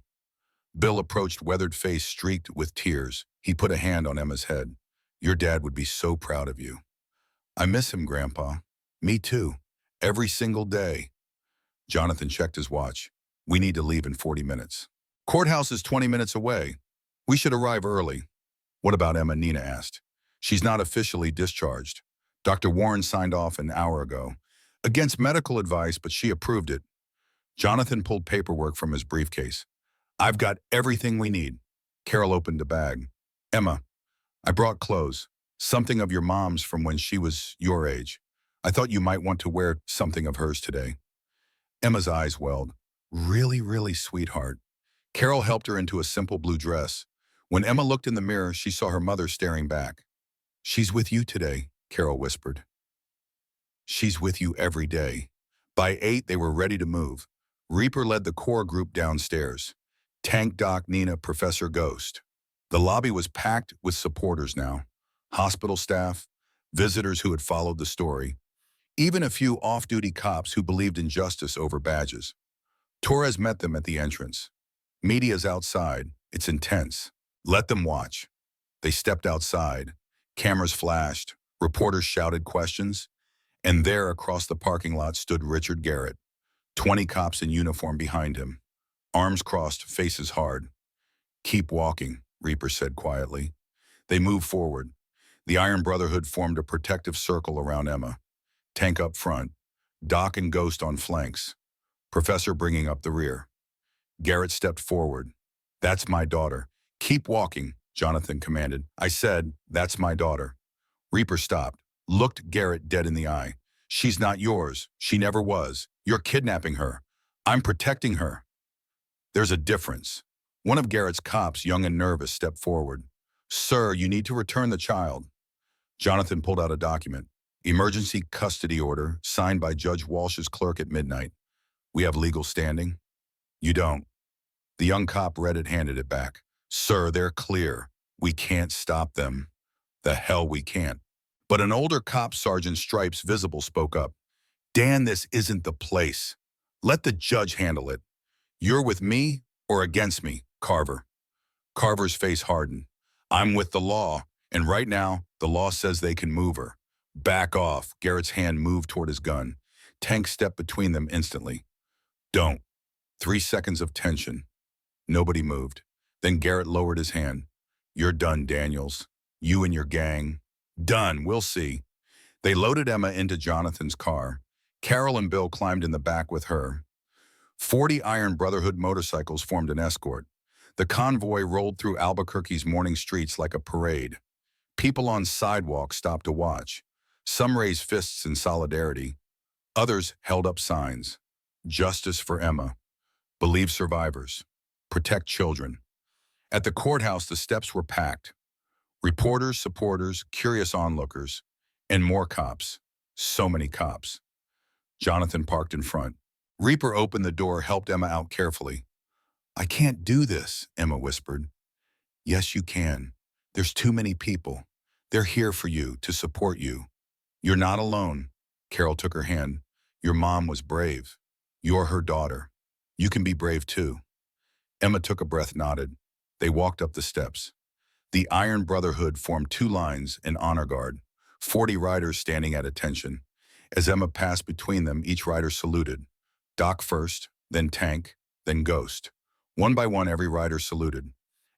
Bill approached, weathered face streaked with tears. He put a hand on Emma's head. Your dad would be so proud of you. I miss him, Grandpa. Me too. Every single day. Jonathan checked his watch. We need to leave in 40 minutes. Courthouse is 20 minutes away. We should arrive early. What about Emma? Nina asked. She's not officially discharged. Dr. Warren signed off an hour ago. Against medical advice, but she approved it. Jonathan pulled paperwork from his briefcase. I've got everything we need. Carol opened a bag. Emma, I brought clothes. Something of your mom's from when she was your age. I thought you might want to wear something of hers today. Emma's eyes welled. Really, really, sweetheart. Carol helped her into a simple blue dress. When Emma looked in the mirror, she saw her mother staring back. She's with you today, Carol whispered. She's with you every day. By 8, they were ready to move. Reaper led the core group downstairs. Tank, Doc, Nina, Professor Ghost. The lobby was packed with supporters now. Hospital staff, visitors who had followed the story, even a few off-duty cops who believed in justice over badges. Torres met them at the entrance. Media's outside. It's intense. Let them watch. They stepped outside. Cameras flashed. Reporters shouted questions. And there, across the parking lot, stood Richard Garrett. 20 cops in uniform behind him. Arms crossed, faces hard. Keep walking, Reaper said quietly. They moved forward. The Iron Brotherhood formed a protective circle around Emma. Tank up front. Doc and Ghost on flanks. Professor bringing up the rear. Garrett stepped forward. That's my daughter. Keep walking, Jonathan commanded. I said, that's my daughter. Reaper stopped, looked Garrett dead in the eye. She's not yours. She never was. You're kidnapping her. I'm protecting her. There's a difference. One of Garrett's cops, young and nervous, stepped forward. Sir, you need to return the child. Jonathan pulled out a document. Emergency custody order, signed by Judge Walsh's clerk at midnight. We have legal standing? You don't. The young cop read it, handed it back. Sir, they're clear. We can't stop them. The hell we can't. But an older cop, Sergeant Stripes, visible, spoke up. Dan, this isn't the place. Let the judge handle it. You're with me or against me, Carver. Carver's face hardened. I'm with the law, and right now, the law says they can move her. Back off. Garrett's hand moved toward his gun. Tank stepped between them instantly. Don't. 3 seconds of tension. Nobody moved. Then Garrett lowered his hand. You're done, Daniels. You and your gang. Done. We'll see. They loaded Emma into Jonathan's car. Carol and Bill climbed in the back with her. 40 Iron Brotherhood motorcycles formed an escort. The convoy rolled through Albuquerque's morning streets like a parade. People on sidewalks stopped to watch. Some raised fists in solidarity. Others held up signs. Justice for Emma. Believe survivors. Protect children. At the courthouse, the steps were packed. Reporters, supporters, curious onlookers, and more cops. So many cops. Jonathan parked in front. Reaper opened the door, helped Emma out carefully. I can't do this, Emma whispered. Yes, you can. There's too many people. They're here for you, to support you. You're not alone. Carol took her hand. Your mom was brave. You're her daughter. You can be brave too. Emma took a breath, nodded. They walked up the steps. The Iron Brotherhood formed 2 lines in honor guard, 40 riders standing at attention. As Emma passed between them, each rider saluted. Doc first, then Tank, then Ghost. One by one, every rider saluted.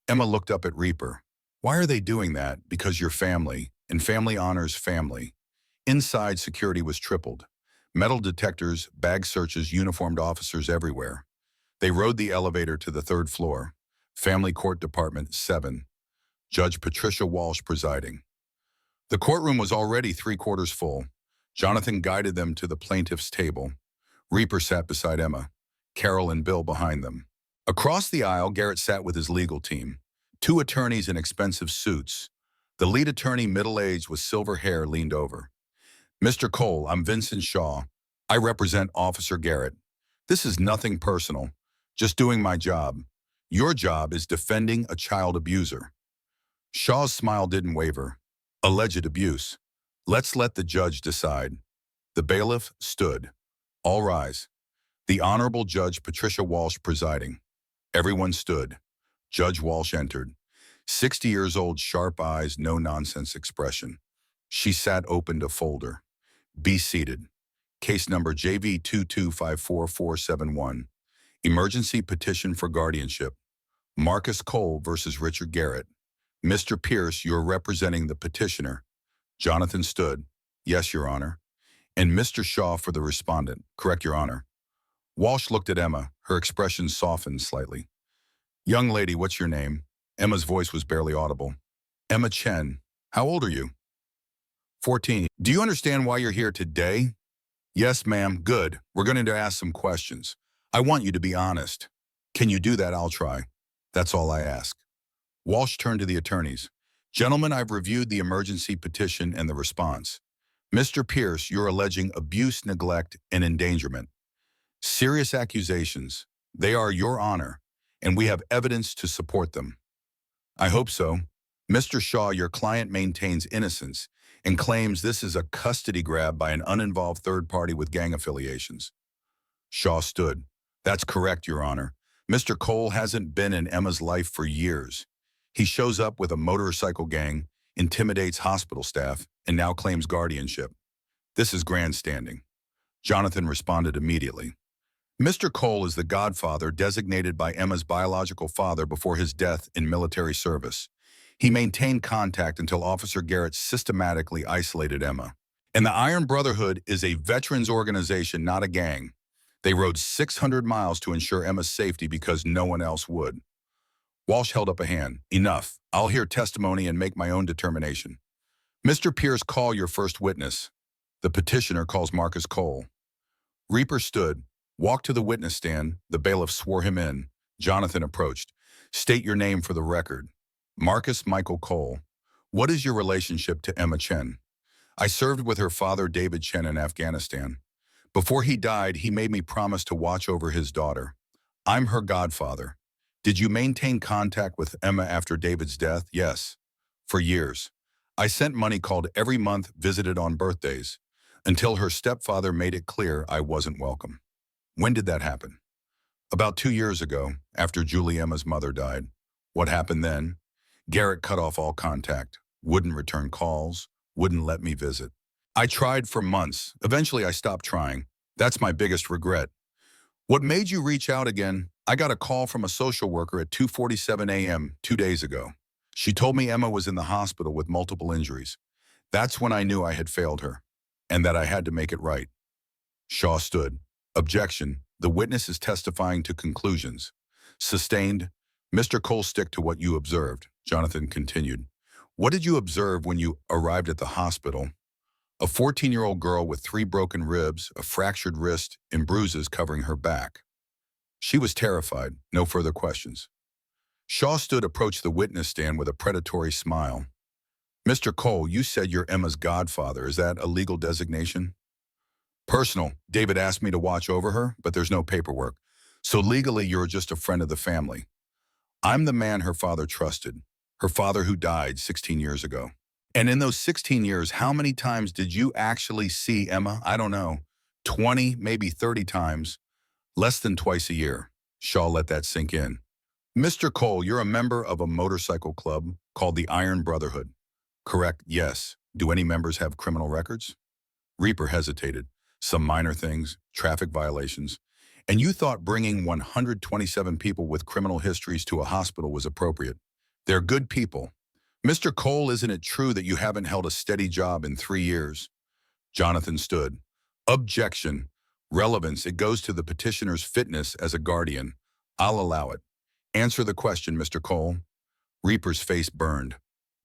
Emma looked up at Reaper. Why are they doing that? Because you're family, and family honors family. Inside, security was tripled. Metal detectors, bag searches, uniformed officers everywhere. They rode the elevator to the 3rd floor. Family Court Department 7. Judge Patricia Walsh presiding. The courtroom was already 3/4 full. Jonathan guided them to the plaintiff's table. Reaper sat beside Emma, Carol and Bill behind them. Across the aisle, Garrett sat with his legal team. 2 attorneys in expensive suits. The lead attorney, middle-aged with silver hair, leaned over. Mr. Cole, I'm Vincent Shaw. I represent Officer Garrett. This is nothing personal, just doing my job. Your job is defending a child abuser. Shaw's smile didn't waver. Alleged abuse. Let's let the judge decide. The bailiff stood. All rise. The Honorable Judge Patricia Walsh presiding. Everyone stood. Judge Walsh entered. 60 years old, sharp eyes, no-nonsense expression. She sat opened a folder. Be seated. Case number JV2254471. Emergency petition for guardianship. Marcus Cole versus Richard Garrett. Mr. Pierce, you're representing the petitioner. Jonathan stood. Yes, Your Honor. And Mr. Shaw for the respondent. Correct, Your Honor. Walsh looked at Emma. Her expression softened slightly. Young lady, what's your name? Emma's voice was barely audible. Emma Chen. How old are you? 14. Do you understand why you're here today? Yes, ma'am. Good. We're going to ask some questions. I want you to be honest. Can you do that? I'll try. That's all I ask. Walsh turned to the attorneys. Gentlemen, I've reviewed the emergency petition and the response. Mr. Pierce, you're alleging abuse, neglect, and endangerment. Serious accusations. They are your honor, and we have evidence to support them. I hope so. Mr. Shaw, your client maintains innocence and claims this is a custody grab by an uninvolved third party with gang affiliations. Shaw stood. That's correct, Your Honor. Mr. Cole hasn't been in Emma's life for years. He shows up with a motorcycle gang, intimidates hospital staff, and now claims guardianship. This is grandstanding. Jonathan responded immediately. Mr. Cole is the godfather designated by Emma's biological father before his death in military service. He maintained contact until Officer Garrett systematically isolated Emma. And the Iron Brotherhood is a veterans organization, not a gang. They rode 600 miles to ensure Emma's safety because no one else would. Walsh held up a hand. Enough. I'll hear testimony and make my own determination. Mr. Pierce, call your first witness. The petitioner calls Marcus Cole. Reaper stood, walked to the witness stand. The bailiff swore him in. Jonathan approached. State your name for the record. Marcus Michael Cole. What is your relationship to Emma Chen? I served with her father, David Chen, in Afghanistan. Before he died, he made me promise to watch over his daughter. I'm her godfather. Did you maintain contact with Emma after David's death? Yes. For years. I sent money, called every month, visited on birthdays, until her stepfather made it clear I wasn't welcome. When did that happen? About 2 years ago, after Julie, Emma's mother, died. What happened then? Garrett cut off all contact, wouldn't return calls, wouldn't let me visit. I tried for months. Eventually, I stopped trying. That's my biggest regret. What made you reach out again? I got a call from a social worker at 2:47 a.m. 2 days ago. She told me Emma was in the hospital with multiple injuries. That's when I knew I had failed her, and that I had to make it right. Shaw stood. Objection. The witness is testifying to conclusions. Sustained. Mr. Cole, stick to what you observed. Jonathan continued. What did you observe when you arrived at the hospital? A 14-year-old girl with 3 broken ribs, a fractured wrist, and bruises covering her back. She was terrified. No further questions. Shaw stood, approached the witness stand with a predatory smile. Mr. Cole, you said you're Emma's godfather. Is that a legal designation? Personal. David asked me to watch over her, but there's no paperwork. So legally, you're just a friend of the family. I'm the man her father trusted. Her father who died 16 years ago. And in those 16 years, how many times did you actually see Emma? I don't know. 20, maybe 30 times. Less than twice a year. Shaw let that sink in. Mr. Cole, you're a member of a motorcycle club called the Iron Brotherhood. Correct? Yes. Do any members have criminal records? Reaper hesitated. Some minor things, traffic violations. And you thought bringing 127 people with criminal histories to a hospital was appropriate. They're good people. Mr. Cole, isn't it true that you haven't held a steady job in 3 years? Jonathan stood. Objection. Relevance. It goes to the petitioner's fitness as a guardian. I'll allow it. Answer the question, Mr. Cole. Reaper's face burned.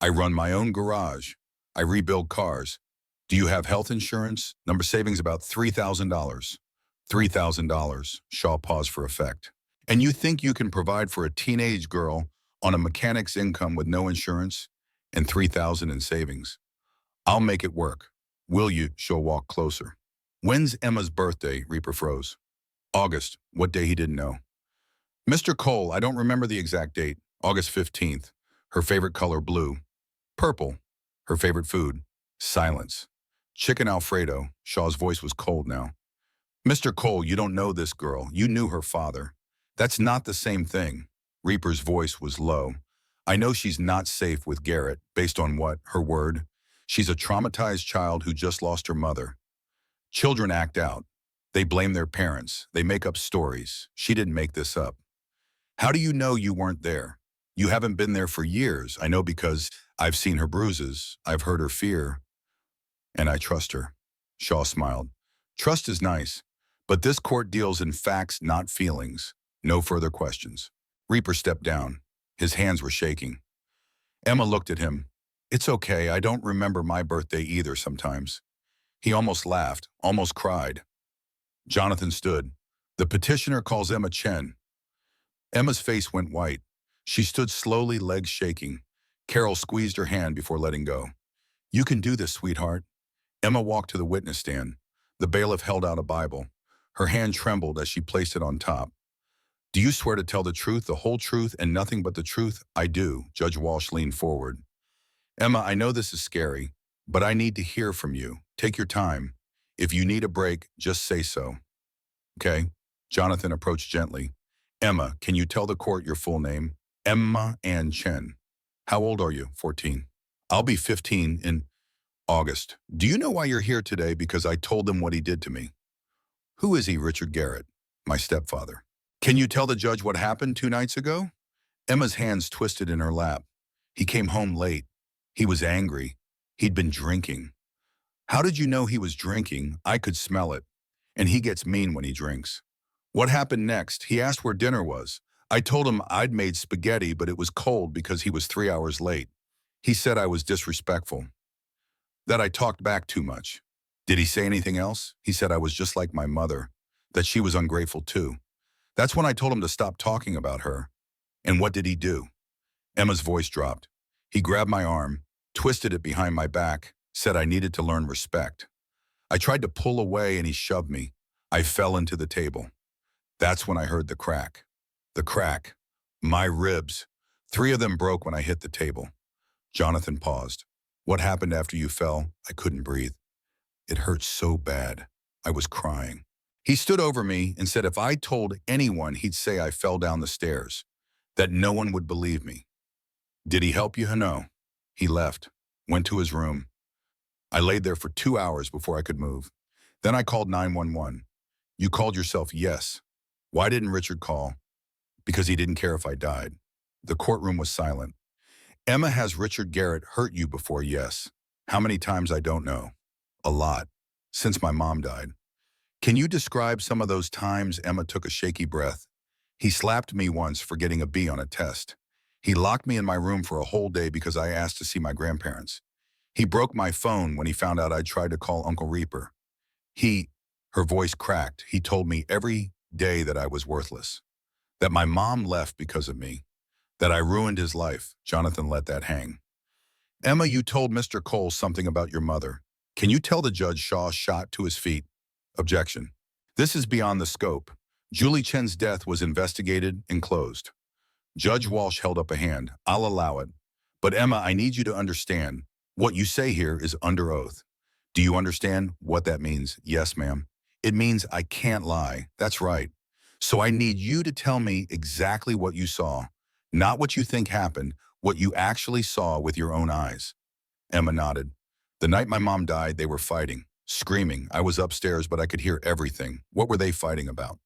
I run my own garage. I rebuild cars. Do you have health insurance? Number savings about $3,000. $3,000. Shaw paused for effect. And you think you can provide for a teenage girl on a mechanic's income with no insurance and $3,000 in savings? I'll make it work. Will you? Shaw walked closer. When's Emma's birthday? Reaper froze. August. What day? He didn't know. Mr. Cole, I don't remember the exact date. August 15th. Her favorite color, blue. Purple. Her favorite food, silence. Chicken Alfredo. Shaw's voice was cold now. Mr. Cole, you don't know this girl. You knew her father. That's not the same thing. Reaper's voice was low. I know she's not safe with Garrett, based on what? Her word? She's a traumatized child who just lost her mother. Children act out. They blame their parents. They make up stories. She didn't make this up. How do you know you weren't there? You haven't been there for years. I know because I've seen her bruises. I've heard her fear. And I trust her. Shaw smiled. Trust is nice, but this court deals in facts, not feelings. No further questions. Reaper stepped down. His hands were shaking. Emma looked at him. It's okay, I don't remember my birthday either sometimes. He almost laughed, almost cried. Jonathan stood. The petitioner calls Emma Chen. Emma's face went white. She stood slowly, legs shaking. Carol squeezed her hand before letting go. You can do this, sweetheart. Emma walked to the witness stand. The bailiff held out a Bible. Her hand trembled as she placed it on top. Do you swear to tell the truth, the whole truth, and nothing but the truth? I do. Judge Walsh leaned forward. Emma, I know this is scary, but I need to hear from you. Take your time. If you need a break, just say so. Okay? Jonathan approached gently. Emma, can you tell the court your full name? Emma Ann Chen. How old are you? 14. I'll be 15 in August. Do you know why you're here today? Because I told them what he did to me. Who is he? Richard Garrett, my stepfather. Can you tell the judge what happened 2 nights ago? Emma's hands twisted in her lap. He came home late. He was angry. He'd been drinking. How did you know he was drinking? I could smell it. And he gets mean when he drinks. What happened next? He asked where dinner was. I told him I'd made spaghetti, but it was cold because he was 3 hours late. He said I was disrespectful, that I talked back too much. Did he say anything else? He said I was just like my mother, that she was ungrateful too. That's when I told him to stop talking about her. And what did he do? Emma's voice dropped. He grabbed my arm, twisted it behind my back, said I needed to learn respect. I tried to pull away and he shoved me. I fell into the table. That's when I heard the crack. The crack. My ribs. 3 of them broke when I hit the table. Jonathan paused. What happened after you fell? I couldn't breathe. It hurt so bad. I was crying. He stood over me and said if I told anyone, he'd say I fell down the stairs, that no one would believe me. Did he help you? No. He left, went to his room. I laid there for 2 hours before I could move. Then I called 911. You called yourself? Yes. Why didn't Richard call? Because he didn't care if I died. The courtroom was silent. Emma, has Richard Garrett hurt you before? Yes. How many times? I don't know. A lot. Since my mom died. Can you describe some of those times? Emma took a shaky breath. He slapped me once for getting a B on a test. He locked me in my room for a whole day because I asked to see my grandparents. He broke my phone when he found out I tried to call Uncle Reaper. Her voice cracked. He told me every day that I was worthless, that my mom left because of me, that I ruined his life. Jonathan let that hang. Emma, you told Mr. Cole something about your mother. Can you tell the judge? Shaw shot to his feet. Objection. This is beyond the scope. Julie Chen's death was investigated and closed. Judge Walsh held up a hand. I'll allow it. But Emma, I need you to understand. What you say here is under oath. Do you understand what that means? Yes, ma'am. It means I can't lie. That's right. So I need you to tell me exactly what you saw. Not what you think happened, what you actually saw with your own eyes. Emma nodded. The night my mom died, they were fighting, screaming. I was upstairs, but I could hear everything. What were they fighting about?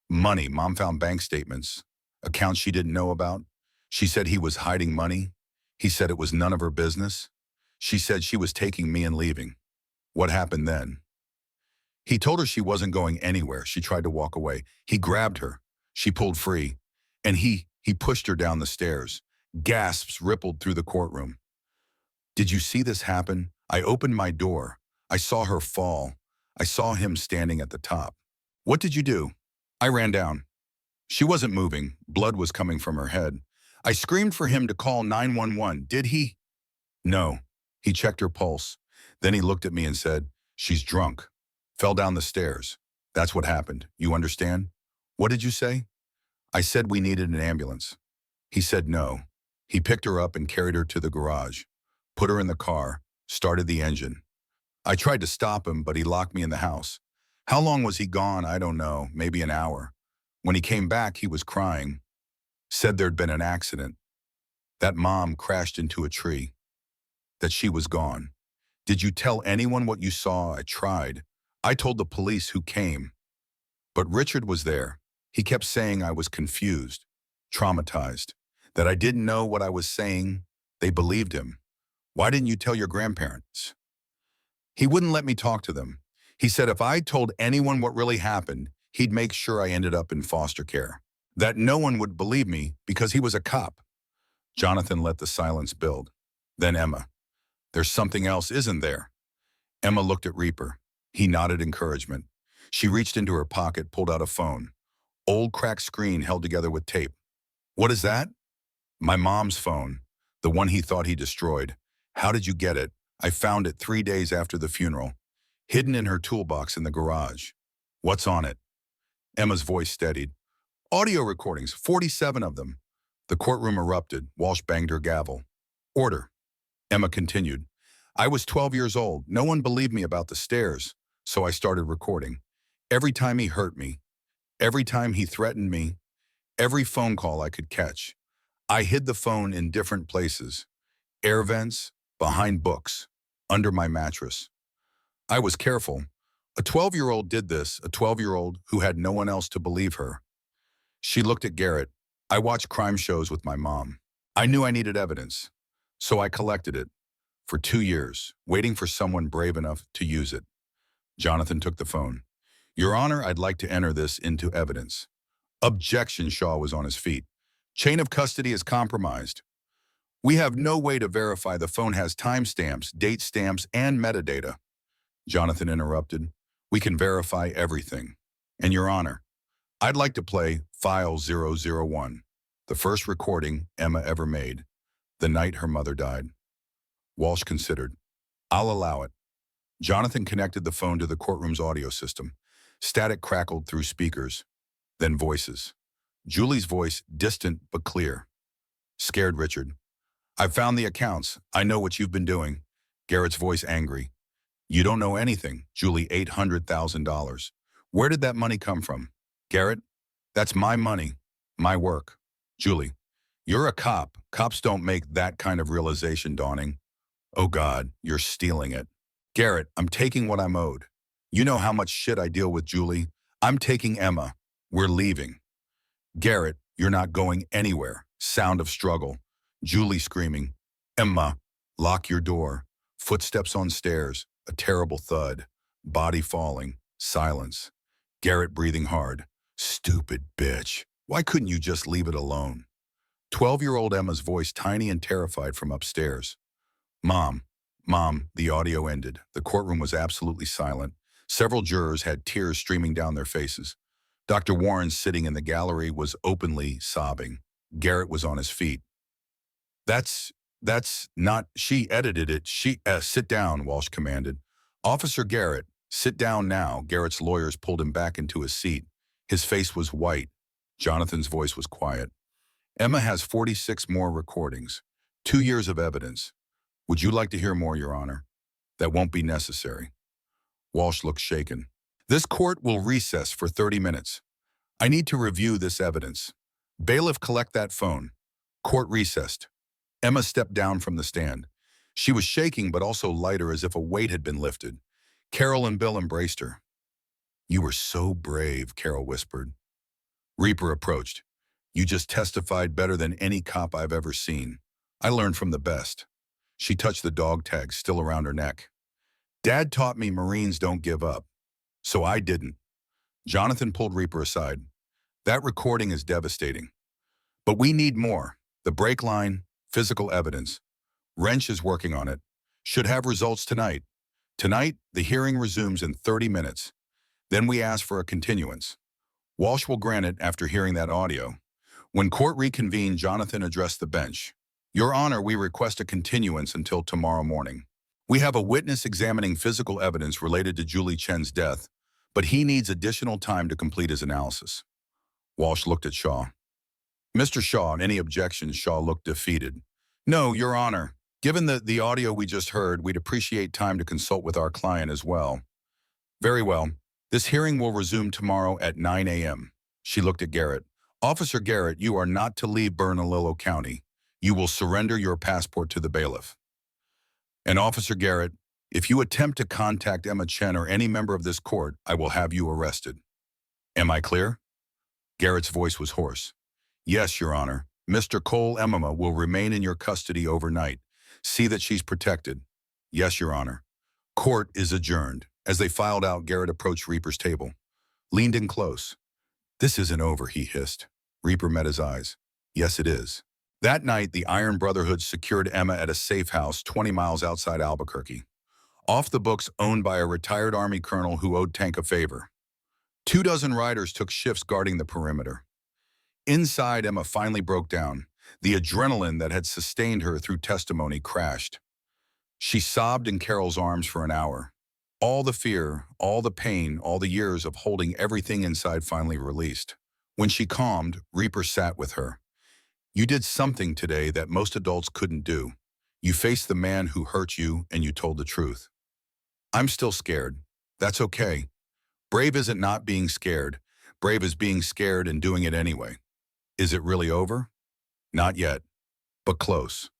Money. Mom found bank statements, accounts she didn't know about. She said he was hiding money. He said it was none of her business. She said she was taking me and leaving. What happened then? He told her she wasn't going anywhere. She tried to walk away. He grabbed her. She pulled free. And he pushed her down the stairs. Gasps rippled through the courtroom. Did you see this happen? I opened my door. I saw her fall. I saw him standing at the top. What did you do? I ran down. She wasn't moving. Blood was coming from her head. I screamed for him to call 911. Did he? No. He checked her pulse. Then he looked at me and said, she's drunk. Fell down the stairs. That's what happened. You understand? What did you say? I said we needed an ambulance. He said no. He picked her up and carried her to the garage, put her in the car, started the engine. I tried to stop him, but he locked me in the house. How long was he gone? I don't know, maybe an hour. When he came back, he was crying, said there'd been an accident, that mom crashed into a tree, that she was gone. Did you tell anyone what you saw? I tried. I told the police who came. But Richard was there. He kept saying I was confused, traumatized, that I didn't know what I was saying. They believed him. Why didn't you tell your grandparents? He wouldn't let me talk to them. He said if I told anyone what really happened, he'd make sure I ended up in foster care. That no one would believe me because he was a cop. Jonathan let the silence build. Then Emma. There's something else, isn't there? Emma looked at Reaper. He nodded encouragement. She reached into her pocket, pulled out a phone. Old cracked screen held together with tape. What is that? My mom's phone. The one he thought he destroyed. How did you get it? I found it 3 days after the funeral. Hidden in her toolbox in the garage. What's on it? Emma's voice steadied. Audio recordings, 47 of them. The courtroom erupted. Walsh banged her gavel. Order. Emma continued. I was 12 years old. No one believed me about the stairs, so I started recording. Every time he hurt me, every time he threatened me, every phone call I could catch. I hid the phone in different places. Air vents, behind books, under my mattress. I was careful. A 12-year-old did this, a 12-year-old who had no one else to believe her. She looked at Garrett. I watched crime shows with my mom. I knew I needed evidence, so I collected it for 2 years, waiting for someone brave enough to use it. Jonathan took the phone. Your Honor, I'd like to enter this into evidence. Objection, Shaw was on his feet. Chain of custody is compromised. We have no way to verify the phone has timestamps, date stamps, and metadata. Jonathan interrupted. We can verify everything. And Your Honor, I'd like to play File 001, the first recording Emma ever made, the night her mother died. Walsh considered. I'll allow it. Jonathan connected the phone to the courtroom's audio system. Static crackled through speakers, then voices. Julie's voice, distant but clear. Scared Richard. I've found the accounts. I know what you've been doing. Garrett's voice angry. You don't know anything. Julie, $800,000. Where did that money come from? Garrett, that's my money, my work. Julie, you're a cop. Cops don't make that kind of realization dawning. Oh God, you're stealing it. Garrett, I'm taking what I'm owed. You know how much shit I deal with, Julie. I'm taking Emma. We're leaving. Garrett, you're not going anywhere. Sound of struggle. Julie screaming. Emma, lock your door. Footsteps on stairs. A terrible thud. Body falling. Silence. Garrett breathing hard. Stupid bitch. Why couldn't you just leave it alone? 12-year-old Emma's voice tiny and terrified from upstairs. Mom, the audio ended. The courtroom was absolutely silent. Several jurors had tears streaming down their faces. Dr. Warren, sitting in the gallery, was openly sobbing. Garrett was on his feet. That's not, she edited it. Sit down, Walsh commanded. Officer Garrett, sit down now. Garrett's lawyers pulled him back into his seat. His face was white. Jonathan's voice was quiet. Emma has 46 more recordings. 2 years of evidence. Would you like to hear more, Your Honor? That won't be necessary. Walsh looked shaken. This court will recess for 30 minutes. I need to review this evidence. Bailiff, collect that phone. Court recessed. Emma stepped down from the stand. She was shaking, but also lighter, as if a weight had been lifted. Carol and Bill embraced her. You were so brave, Carol whispered. Reaper approached. You just testified better than any cop I've ever seen. I learned from the best. She touched the dog tag still around her neck. Dad taught me Marines don't give up. So I didn't. Jonathan pulled Reaper aside. That recording is devastating. But we need more. The brake line, physical evidence. Wrench is working on it. Should have results tonight. Tonight, the hearing resumes in 30 minutes. Then we ask for a continuance. Walsh will grant it after hearing that audio. When court reconvened, Jonathan addressed the bench. Your Honor, we request a continuance until tomorrow morning. We have a witness examining physical evidence related to Julie Chen's death, but he needs additional time to complete his analysis. Walsh looked at Shaw. Mr. Shaw, any objections? Shaw looked defeated. No, Your Honor. Given the audio we just heard, we'd appreciate time to consult with our client as well. Very well. This hearing will resume tomorrow at 9 a.m. She looked at Garrett. Officer Garrett, you are not to leave Bernalillo County. You will surrender your passport to the bailiff. And Officer Garrett, if you attempt to contact Emma Chen or any member of this court, I will have you arrested. Am I clear? Garrett's voice was hoarse. Yes, Your Honor. Mr. Cole Emma will remain in your custody overnight. See that she's protected. Yes, Your Honor. Court is adjourned. As they filed out, Garrett approached Reaper's table, leaned in close. This isn't over, he hissed. Reaper met his eyes. Yes, it is. That night, the Iron Brotherhood secured Emma at a safe house 20 miles outside Albuquerque, off the books owned by a retired Army colonel who owed Tank a favor. 24 riders took shifts guarding the perimeter. Inside, Emma finally broke down. The adrenaline that had sustained her through testimony crashed. She sobbed in Carol's arms for an hour. All the fear, all the pain, all the years of holding everything inside finally released. When she calmed, Reaper sat with her. You did something today that most adults couldn't do. You faced the man who hurt you and you told the truth. I'm still scared. That's okay. Brave isn't not being scared. Brave is being scared and doing it anyway. Is it really over? Not yet, but close.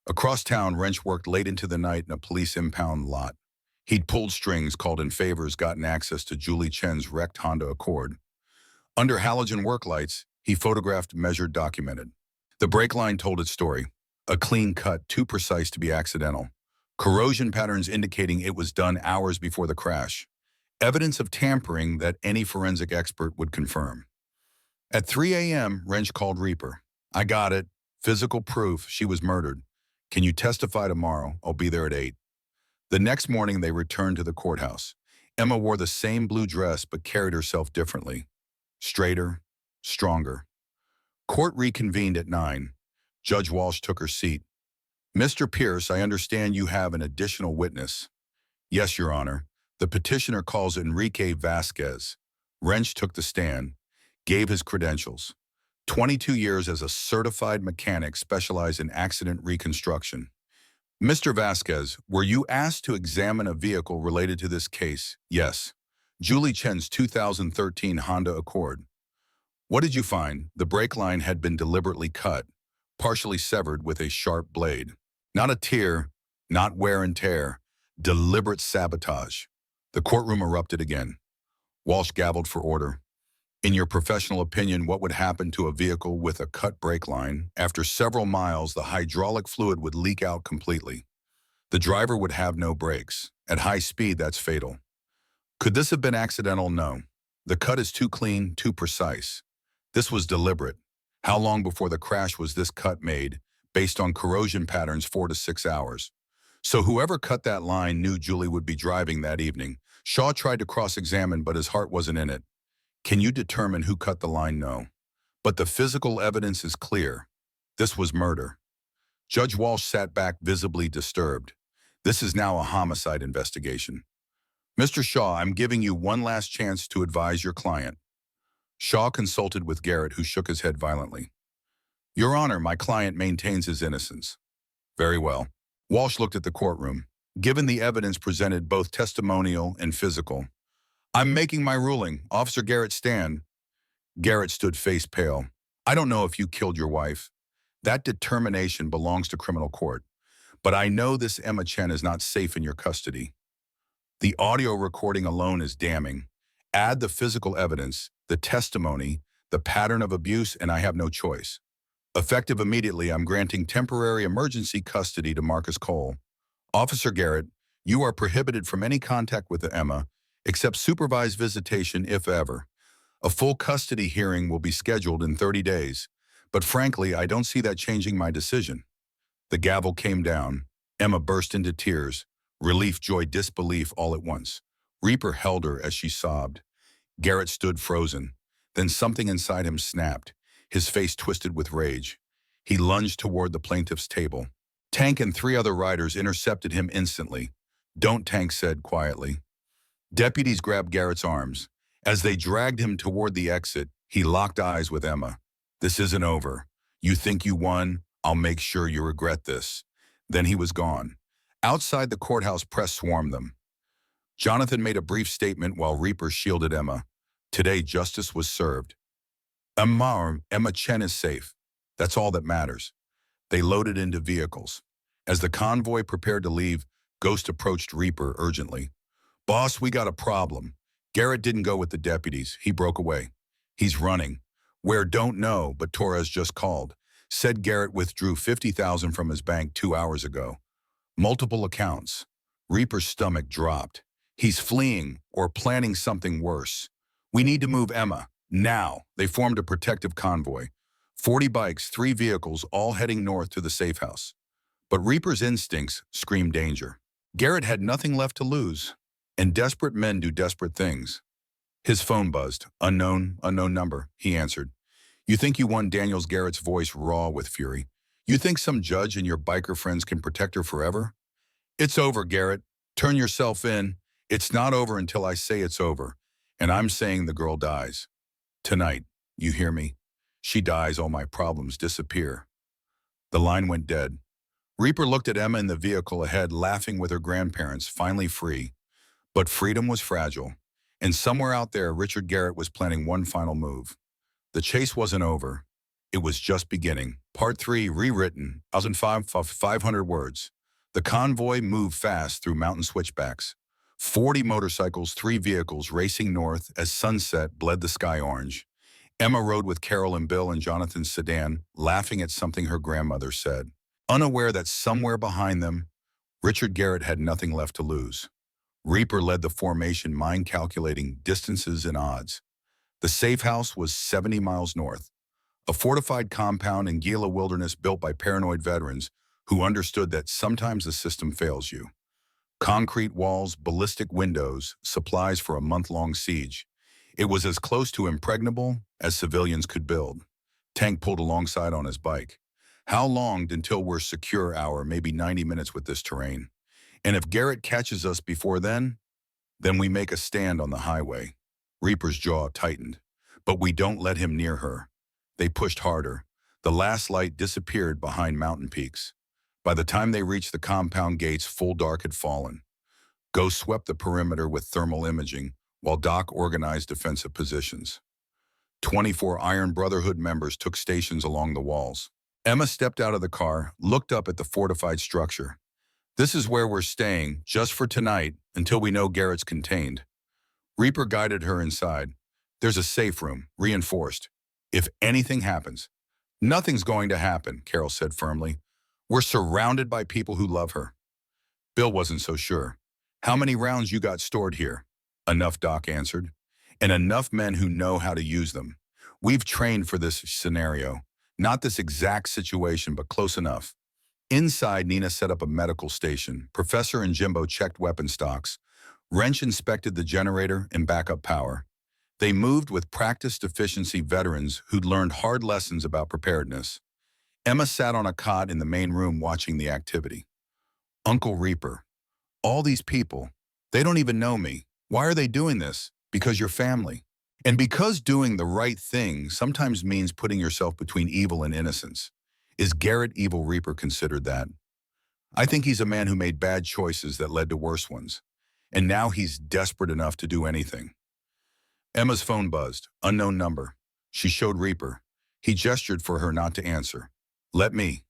Across town, Wrench worked late into the night in a police impound lot. He'd pulled strings, called in favors, gotten access to Julie Chen's wrecked Honda Accord. Under halogen work lights, he photographed, measured, documented. The brake line told its story. A clean cut, too precise to be accidental. Corrosion patterns indicating it was done hours before the crash. Evidence of tampering that any forensic expert would confirm. At 3 a.m., Wrench called Reaper. I got it. Physical proof she was murdered. Can you testify tomorrow? I'll be there at 8. The next morning, they returned to the courthouse. Emma wore the same blue dress but carried herself differently. Straighter, stronger. Court reconvened at 9. Judge Walsh took her seat. Mr. Pierce, I understand you have an additional witness. Yes, Your Honor. The petitioner calls Enrique Vasquez. Wrench took the stand, gave his credentials. 22 years as a certified mechanic specialized in accident reconstruction. Mr. Vasquez, were you asked to examine a vehicle related to this case? Yes. Julie Chen's 2013 Honda Accord. What did you find? The brake line had been deliberately cut, partially severed with a sharp blade. Not a tear, not wear and tear, deliberate sabotage. The courtroom erupted again. Walsh gavelled for order. In your professional opinion, what would happen to a vehicle with a cut brake line? After several miles, the hydraulic fluid would leak out completely. The driver would have no brakes. At high speed, that's fatal. Could this have been accidental? No. The cut is too clean, too precise. This was deliberate. How long before the crash was this cut made? Based on corrosion patterns, 4 to 6 hours. So whoever cut that line knew Julie would be driving that evening. Shaw tried to cross-examine, but his heart wasn't in it. Can you determine who cut the line? No. But the physical evidence is clear. This was murder. Judge Walsh sat back, visibly disturbed. This is now a homicide investigation. Mr. Shaw, I'm giving you one last chance to advise your client. Shaw consulted with Garrett, who shook his head violently. Your Honor, my client maintains his innocence. Very well. Walsh looked at the courtroom. Given the evidence presented, both testimonial and physical, I'm making my ruling. Officer Garrett, stand. Garrett stood face pale. I don't know if you killed your wife. That determination belongs to criminal court. But I know this Emma Chen is not safe in your custody. The audio recording alone is damning. Add the physical evidence, the testimony, the pattern of abuse, and I have no choice. Effective immediately, I'm granting temporary emergency custody to Marcus Cole. Officer Garrett, you are prohibited from any contact with Emma, except supervised visitation if ever. A full custody hearing will be scheduled in 30 days, but frankly, I don't see that changing my decision. The gavel came down. Emma burst into tears, relief, joy, disbelief all at once. Reaper held her as she sobbed. Garrett stood frozen. Then something inside him snapped, his face twisted with rage. He lunged toward the plaintiff's table. Tank and 3 other riders intercepted him instantly. Don't, Tank said quietly. Deputies grabbed Garrett's arms. As they dragged him toward the exit, he locked eyes with Emma. This isn't over. You think you won? I'll make sure you regret this. Then he was gone. Outside the courthouse, press swarmed them. Jonathan made a brief statement while Reaper shielded Emma. Today, justice was served. Emma Chen is safe. That's all that matters. They loaded into vehicles. As the convoy prepared to leave, Ghost approached Reaper urgently. Boss, we got a problem. Garrett didn't go with the deputies. He broke away. He's running. Where, don't know, but Torres just called. Said Garrett withdrew $50,000 from his bank 2 hours ago. Multiple accounts. Reaper's stomach dropped. He's fleeing or planning something worse. We need to move Emma. Now. They formed a protective convoy. 40 bikes, 3 vehicles, all heading north to the safe house. But Reaper's instincts screamed danger. Garrett had nothing left to lose. And desperate men do desperate things. His phone buzzed. Unknown number, he answered. You think you won? Daniels Garrett's voice raw with fury. You think some judge and your biker friends can protect her forever? It's over, Garrett. Turn yourself in. It's not over until I say it's over. And I'm saying the girl dies. Tonight, you hear me? She dies, all my problems disappear. The line went dead. Reaper looked at Emma in the vehicle ahead, laughing with her grandparents, finally free. But freedom was fragile. And somewhere out there, Richard Garrett was planning one final move. The chase wasn't over. It was just beginning. Part 3, rewritten, 1,500 words. The convoy moved fast through mountain switchbacks. 40 motorcycles, 3 vehicles racing north as sunset bled the sky orange. Emma rode with Carol and Bill in Jonathan's sedan, laughing at something her grandmother said. Unaware that somewhere behind them, Richard Garrett had nothing left to lose. Reaper led the formation, mind calculating distances and odds. The safe house was 70 miles north, a fortified compound in Gila wilderness built by paranoid veterans who understood that sometimes the system fails you. Concrete walls, ballistic windows, supplies for a month-long siege. It was as close to impregnable as civilians could build. Tank pulled alongside on his bike. How long until we're secure? Hour, maybe 90 minutes with this terrain. And if Garrett catches us before then we make a stand on the highway. Reaper's jaw tightened. But we don't let him near her. They pushed harder. The last light disappeared behind mountain peaks. By the time they reached the compound gates, full dark had fallen. Ghost swept the perimeter with thermal imaging, while Doc organized defensive positions. 24 Iron Brotherhood members took stations along the walls. Emma stepped out of the car, looked up at the fortified structure. This is where we're staying, just for tonight, until we know Garrett's contained. Reaper guided her inside. There's a safe room, reinforced. If anything happens. Nothing's going to happen, Carol said firmly. We're surrounded by people who love her. Bill wasn't so sure. How many rounds you got stored here? Enough, Doc answered. And enough men who know how to use them. We've trained for this scenario. Not this exact situation, but close enough. Inside, Nina set up a medical station. Professor and Jimbo checked weapon stocks. Wrench inspected the generator and backup power. They moved with practiced efficiency veterans who'd learned hard lessons about preparedness. Emma sat on a cot in the main room watching the activity. Uncle Reaper, all these people, they don't even know me. Why are they doing this? Because you're family. And because doing the right thing sometimes means putting yourself between evil and innocence. Is Garrett evil? Reaper considered that. I think he's a man who made bad choices that led to worse ones. And now he's desperate enough to do anything. Emma's phone buzzed. Unknown number. She showed Reaper. He gestured for her not to answer. Let me.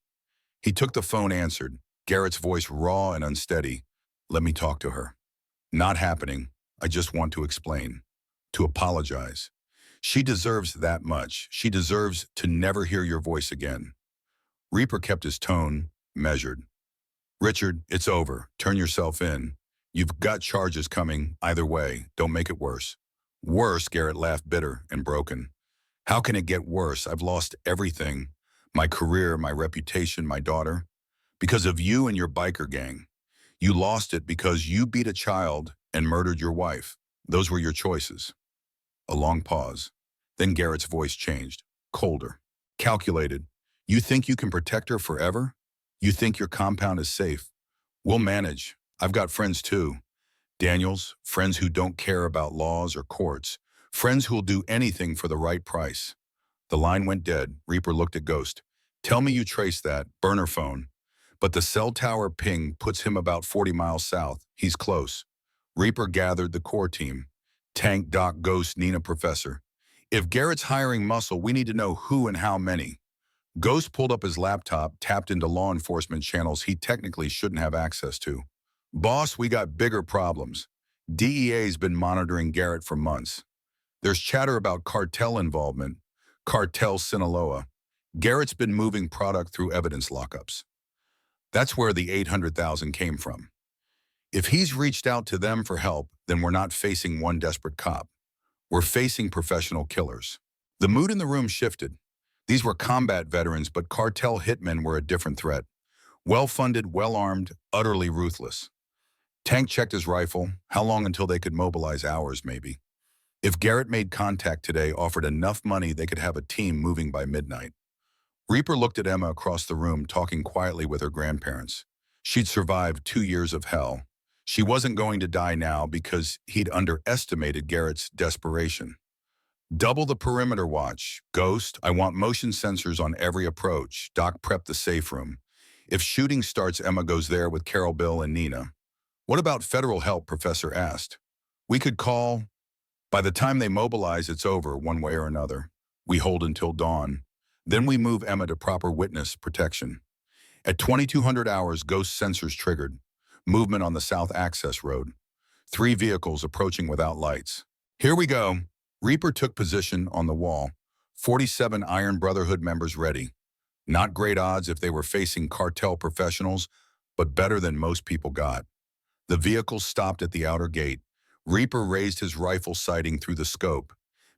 He took the phone, answered. Garrett's voice raw and unsteady. Let me talk to her. Not happening. I just want to explain. To apologize. She deserves that much. She deserves to never hear your voice again. Reaper kept his tone measured. Richard, it's over. Turn yourself in. You've got charges coming either way. Don't make it worse. Worse, Garrett laughed, bitter and broken. How can it get worse? I've lost everything. My career, my reputation, my daughter. Because of you and your biker gang. You lost it because you beat a child and murdered your wife. Those were your choices. A long pause. Then Garrett's voice changed, colder, calculated. You think you can protect her forever? You think your compound is safe? We'll manage. I've got friends too. Daniels, friends who don't care about laws or courts. Friends who'll do anything for the right price. The line went dead. Reaper looked at Ghost. Tell me you traced that. Burner phone. But the cell tower ping puts him about 40 miles south. He's close. Reaper gathered the core team. Tank, Doc, Ghost, Nina, Professor. If Garrett's hiring muscle, we need to know who and how many. Ghost pulled up his laptop, tapped into law enforcement channels he technically shouldn't have access to. Boss, we got bigger problems. DEA's been monitoring Garrett for months. There's chatter about cartel involvement. Cartel Sinaloa. Garrett's been moving product through evidence lockups. That's where the 800,000 came from. If he's reached out to them for help, then we're not facing one desperate cop. We're facing professional killers. The mood in the room shifted. These were combat veterans, but cartel hitmen were a different threat. Well-funded, well-armed, utterly ruthless. Tank checked his rifle. How long until they could mobilize? Hours, maybe. If Garrett made contact today, offered enough money, they could have a team moving by midnight. Reaper looked at Emma across the room, talking quietly with her grandparents. She'd survived 2 years of hell. She wasn't going to die now because he'd underestimated Garrett's desperation. Double the perimeter watch. Ghost, I want motion sensors on every approach. Doc prepped the safe room. If shooting starts, Emma goes there with Carol, Bill, and Nina. What about federal help? Professor asked. We could call. By the time they mobilize, it's over, one way or another. We hold until dawn. Then we move Emma to proper witness protection. At 2200 hours, Ghost sensors triggered. Movement on the South Access Road. 3 vehicles approaching without lights. Here we go. Reaper took position on the wall. 47 Iron Brotherhood members ready. Not great odds if they were facing cartel professionals, but better than most people got. The vehicles stopped at the outer gate. Reaper raised his rifle sighting through the scope.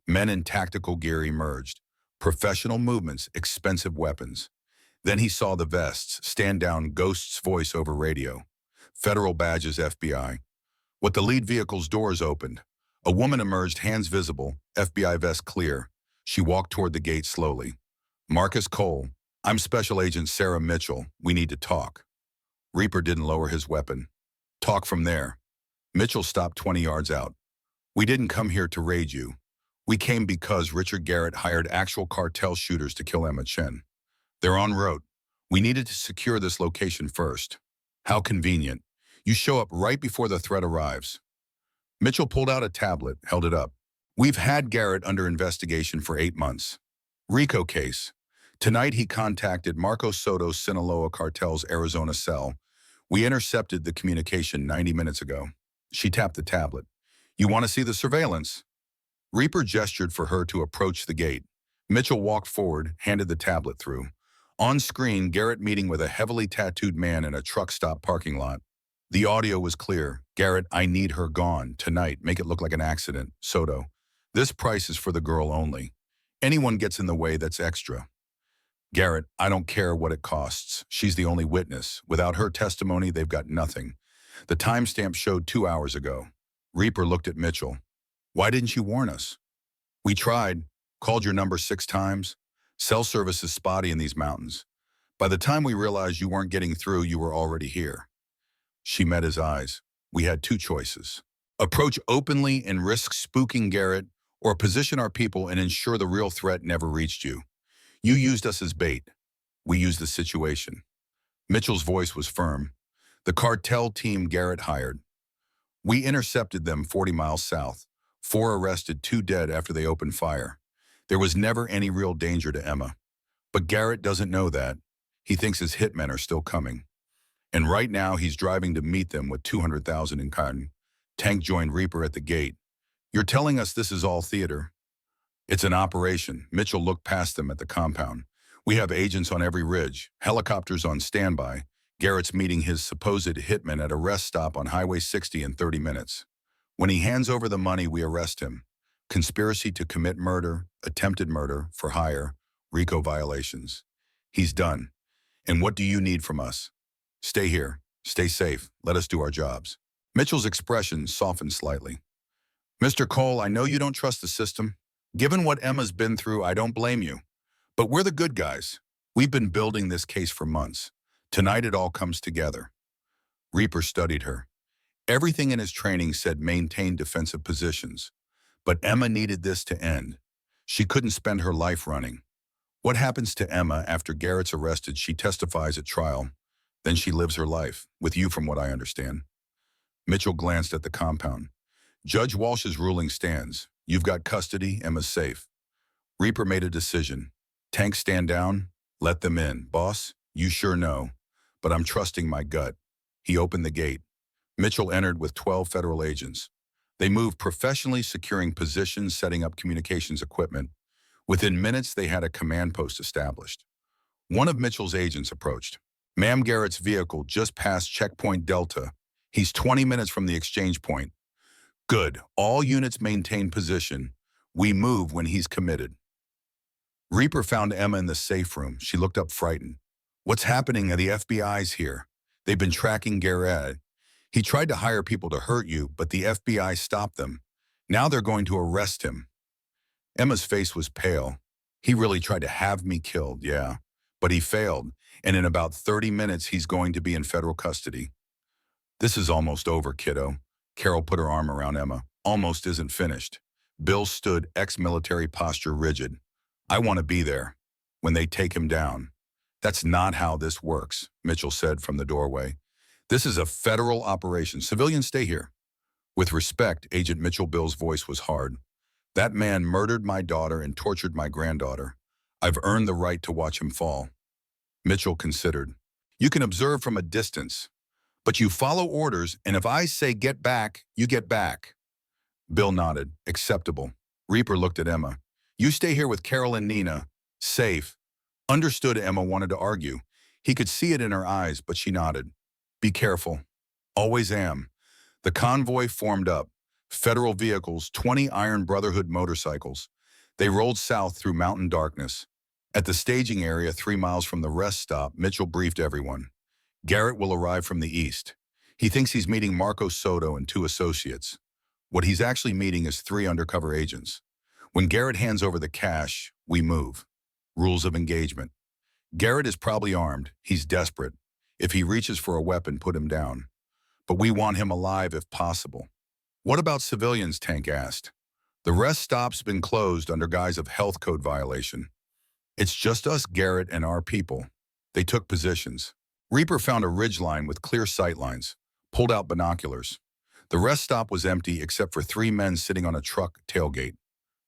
Men in tactical gear emerged. Professional movements, expensive weapons. Then he saw the vests, stand down, Ghost's voice over radio. Federal badges, FBI. With the lead vehicle's doors opened, a woman emerged, hands visible, FBI vest clear. She walked toward the gate slowly. Marcus Cole, I'm Special Agent Sarah Mitchell. We need to talk. Reaper didn't lower his weapon. Talk from there. Mitchell stopped 20 yards out. We didn't come here to raid you. We came because Richard Garrett hired actual cartel shooters to kill Emma Chen. They're en route. We needed to secure this location first. How convenient. You show up right before the threat arrives. Mitchell pulled out a tablet, held it up. We've had Garrett under investigation for 8 months. RICO case. Tonight he contacted Marco Soto's Sinaloa cartel's Arizona cell. We intercepted the communication 90 minutes ago. She tapped the tablet. You want to see the surveillance? Reaper gestured for her to approach the gate. Mitchell walked forward, handed the tablet through. On screen, Garrett meeting with a heavily tattooed man in a truck stop parking lot. The audio was clear. Garrett, I need her gone. Tonight, make it look like an accident. Soto. This price is for the girl only. Anyone gets in the way, that's extra. Garrett, I don't care what it costs. She's the only witness. Without her testimony, they've got nothing. The timestamp showed 2 hours ago. Reaper looked at Mitchell. Why didn't you warn us? We tried. Called your number 6 times. Cell service is spotty in these mountains. By the time we realized you weren't getting through, you were already here. She met his eyes. We had 2 choices. Approach openly and risk spooking Garrett, or position our people and ensure the real threat never reached you. You used us as bait. We used the situation. Mitchell's voice was firm. The cartel team Garrett hired. We intercepted them 40 miles south. 4 arrested, 2 dead after they opened fire. There was never any real danger to Emma. But Garrett doesn't know that. He thinks his hitmen are still coming. And right now he's driving to meet them with 200,000 in cotton. Tank joined Reaper at the gate. You're telling us this is all theater? It's an operation. Mitchell looked past them at the compound. We have agents on every ridge, helicopters on standby. Garrett's meeting his supposed hitman at a rest stop on Highway 60 in 30 minutes. When he hands over the money, we arrest him. Conspiracy to commit murder, attempted murder, for hire, RICO violations. He's done. And what do you need from us? Stay here. Stay safe. Let us do our jobs. Mitchell's expression softened slightly. Mr. Cole, I know you don't trust the system. Given what Emma's been through, I don't blame you. But we're the good guys. We've been building this case for months. Tonight it all comes together. Reaper studied her. Everything in his training said maintain defensive positions. But Emma needed this to end. She couldn't spend her life running. What happens to Emma after Garrett's arrested? She testifies at trial. Then she lives her life, with you from what I understand. Mitchell glanced at the compound. Judge Walsh's ruling stands. You've got custody, Emma's safe. Reaper made a decision. Tanks stand down, let them in. Boss, you sure know, but I'm trusting my gut. He opened the gate. Mitchell entered with 12 federal agents. They moved professionally, securing positions, setting up communications equipment. Within minutes, they had a command post established. One of Mitchell's agents approached. Ma'am, Garrett's vehicle just passed checkpoint Delta. He's 20 minutes from the exchange point. Good. All units maintain position. We move when he's committed. Reaper found Emma in the safe room. She looked up frightened. What's happening? The FBI's here. They've been tracking Garrett. He tried to hire people to hurt you, but the FBI stopped them. Now they're going to arrest him. Emma's face was pale. He really tried to have me killed, yeah. But he failed, and in about 30 minutes he's going to be in federal custody. This is almost over, kiddo. Carol put her arm around Emma. Almost isn't finished. Bill stood, ex-military posture rigid. I want to be there when they take him down. That's not how this works, Mitchell said from the doorway. This is a federal operation. Civilians stay here. With respect, Agent Mitchell Bill's voice was hard. That man murdered my daughter and tortured my granddaughter. I've earned the right to watch him fall. Mitchell considered. You can observe from a distance, but you follow orders, and if I say get back, you get back. Bill nodded. Acceptable. Reaper looked at Emma. You stay here with Carol and Nina. Safe. Understood. Emma wanted to argue. He could see it in her eyes, but she nodded. Be careful. Always am. The convoy formed up. Federal vehicles, 20 Iron Brotherhood motorcycles. They rolled south through mountain darkness. At the staging area 3 miles from the rest stop, Mitchell briefed everyone. Garrett will arrive from the east. He thinks he's meeting Marco Soto and 2 associates. What he's actually meeting is 3 undercover agents. When Garrett hands over the cash, we move. Rules of engagement. Garrett is probably armed. He's desperate. If he reaches for a weapon, put him down. But we want him alive if possible. What about civilians? Tank asked. The rest stop's been closed under guise of health code violation. It's just us, Garrett, and our people. They took positions. Reaper found a ridgeline with clear sightlines, pulled out binoculars. The rest stop was empty except for 3 men sitting on a truck tailgate,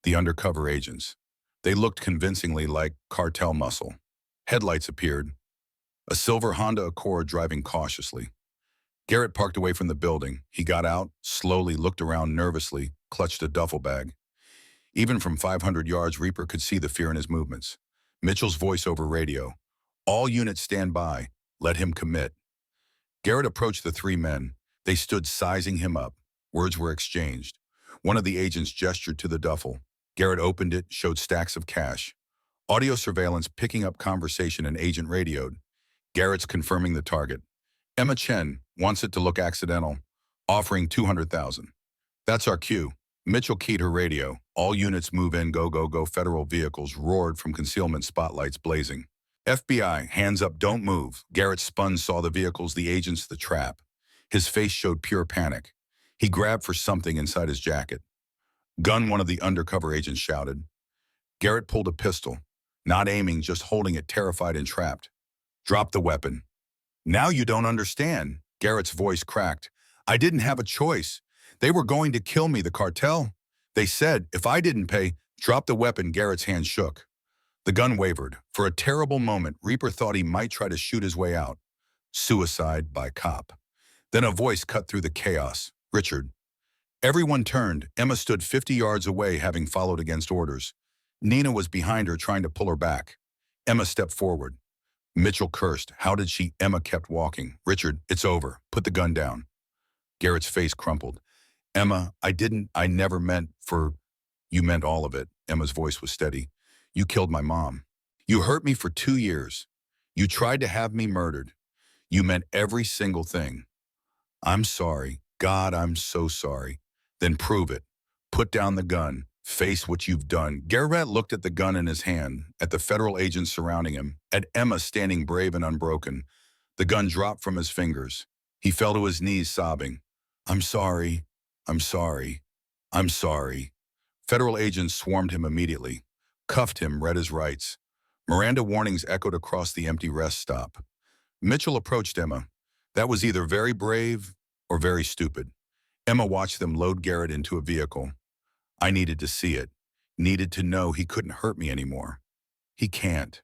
the undercover agents. They looked convincingly like cartel muscle. Headlights appeared. A silver Honda Accord driving cautiously. Garrett parked away from the building. He got out, slowly looked around nervously, clutched a duffel bag. Even from 500 yards, Reaper could see the fear in his movements. Mitchell's voice over radio. All units stand by. Let him commit. Garrett approached the 3 men. They stood sizing him up. Words were exchanged. One of the agents gestured to the duffel. Garrett opened it, showed stacks of cash. Audio surveillance picking up conversation and agent radioed. Garrett's confirming the target. Emma Chen wants it to look accidental, offering $200,000. That's our cue. Mitchell keyed her radio. All units move in, go, go, go. Federal vehicles roared from concealment spotlights blazing. FBI, hands up, don't move. Garrett spun, saw the vehicles, the agents, the trap. His face showed pure panic. He grabbed for something inside his jacket. Gun, one of the undercover agents shouted. Garrett pulled a pistol, not aiming, just holding it, terrified and trapped. Drop the weapon. Now you don't understand. Garrett's voice cracked. I didn't have a choice. They were going to kill me, the cartel. They said, if I didn't pay, drop the weapon. Garrett's hand shook. The gun wavered. For a terrible moment, Reaper thought he might try to shoot his way out. Suicide by cop. Then a voice cut through the chaos. Richard. Everyone turned. Emma stood 50 yards away, having followed against orders. Nina was behind her, trying to pull her back. Emma stepped forward. Mitchell cursed. How did she? Emma kept walking. Richard, it's over. Put the gun down. Garrett's face crumpled. Emma, I never meant for... You meant all of it. Emma's voice was steady. You killed my mom. You hurt me for 2 years. You tried to have me murdered. You meant every single thing. I'm sorry. God, I'm so sorry. Then prove it. Put down the gun. Face what you've done. Garrett looked at the gun in his hand, at the federal agents surrounding him, at Emma standing brave and unbroken. The gun dropped from his fingers. He fell to his knees, sobbing. I'm sorry. I'm sorry. I'm sorry. Federal agents swarmed him immediately, cuffed him, read his rights. Miranda warnings echoed across the empty rest stop. Mitchell approached Emma. That was either very brave or very stupid. Emma watched them load Garrett into a vehicle. I needed to see it. Needed to know he couldn't hurt me anymore. He can't.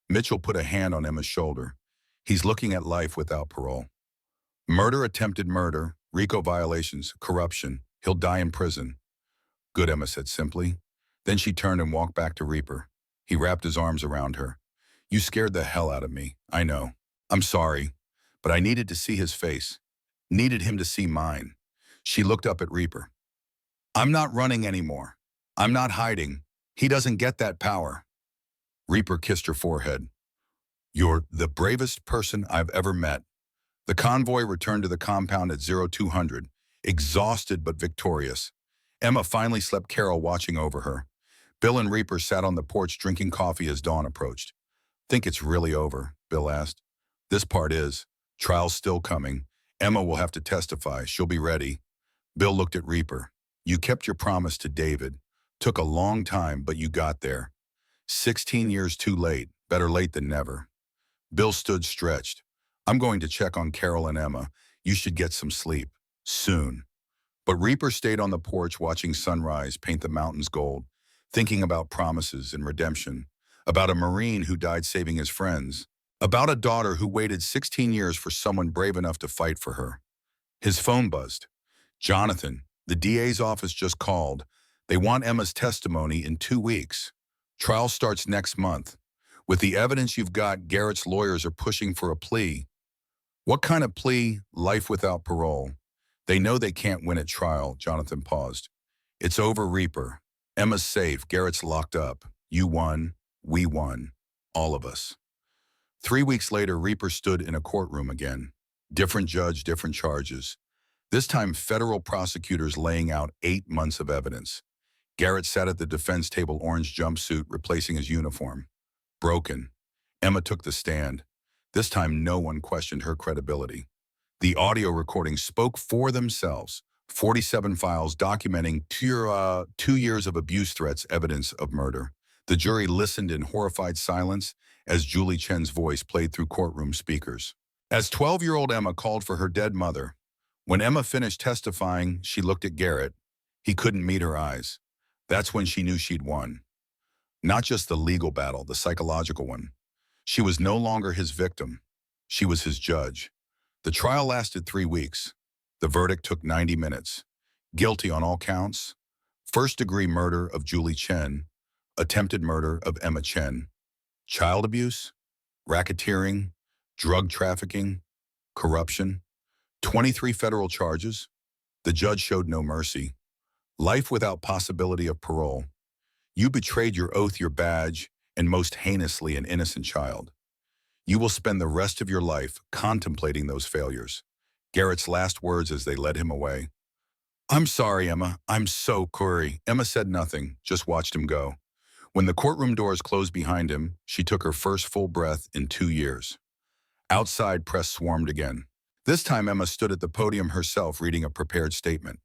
Mitchell put a hand on Emma's shoulder. He's looking at life without parole. Murder, attempted murder, RICO violations, corruption. He'll die in prison. Good, Emma said simply. Then she turned and walked back to Reaper. He wrapped his arms around her. You scared the hell out of me. I know. I'm sorry. But I needed to see his face. Needed him to see mine. She looked up at Reaper. I'm not running anymore. I'm not hiding. He doesn't get that power. Reaper kissed her forehead. You're the bravest person I've ever met. The convoy returned to the compound at 0200, exhausted but victorious. Emma finally slept Carol watching over her. Bill and Reaper sat on the porch drinking coffee as dawn approached. Think it's really over? Bill asked. This part is. Trial's still coming. Emma will have to testify. She'll be ready. Bill looked at Reaper. You kept your promise to David. Took a long time, but you got there. 16 years too late. Better late than never. Bill stood stretched. I'm going to check on Carol and Emma. You should get some sleep. Soon. But Reaper stayed on the porch watching sunrise paint the mountains gold, thinking about promises and redemption, about a Marine who died saving his friends, about a daughter who waited 16 years for someone brave enough to fight for her. His phone buzzed. Jonathan, the DA's office just called. They want Emma's testimony in 2 weeks. Trial starts next month. With the evidence you've got, Garrett's lawyers are pushing for a plea. What kind of plea? Life without parole. They know they can't win at trial, Jonathan paused. It's over, Reaper. Emma's safe, Garrett's locked up. You won, we won, all of us. 3 weeks later, Reaper stood in a courtroom again. Different judge, different charges. This time, federal prosecutors laying out 8 months of evidence. Garrett sat at the defense table, orange jumpsuit, replacing his uniform. Broken. Emma took the stand. This time, no one questioned her credibility. The audio recordings spoke for themselves. 47 files documenting 2 years of abuse threats, evidence of murder. The jury listened in horrified silence as Julie Chen's voice played through courtroom speakers. As 12-year-old Emma called for her dead mother, when Emma finished testifying, she looked at Garrett. He couldn't meet her eyes. That's when she knew she'd won. Not just the legal battle, the psychological one. She was no longer his victim. She was his judge. The trial lasted 3 weeks. The verdict took 90 minutes. Guilty on all counts. First-degree murder of Julie Chen. Attempted murder of Emma Chen. Child abuse. Racketeering. Drug trafficking. Corruption. 23 federal charges. The judge showed no mercy. Life without possibility of parole. You betrayed your oath, your badge, and most heinously an innocent child. You will spend the rest of your life contemplating those failures. Garrett's last words as they led him away. I'm sorry, Emma. I'm so sorry. Emma said nothing, just watched him go. When the courtroom doors closed behind him, she took her first full breath in 2 years. Outside, press swarmed again. This time, Emma stood at the podium herself reading a prepared statement.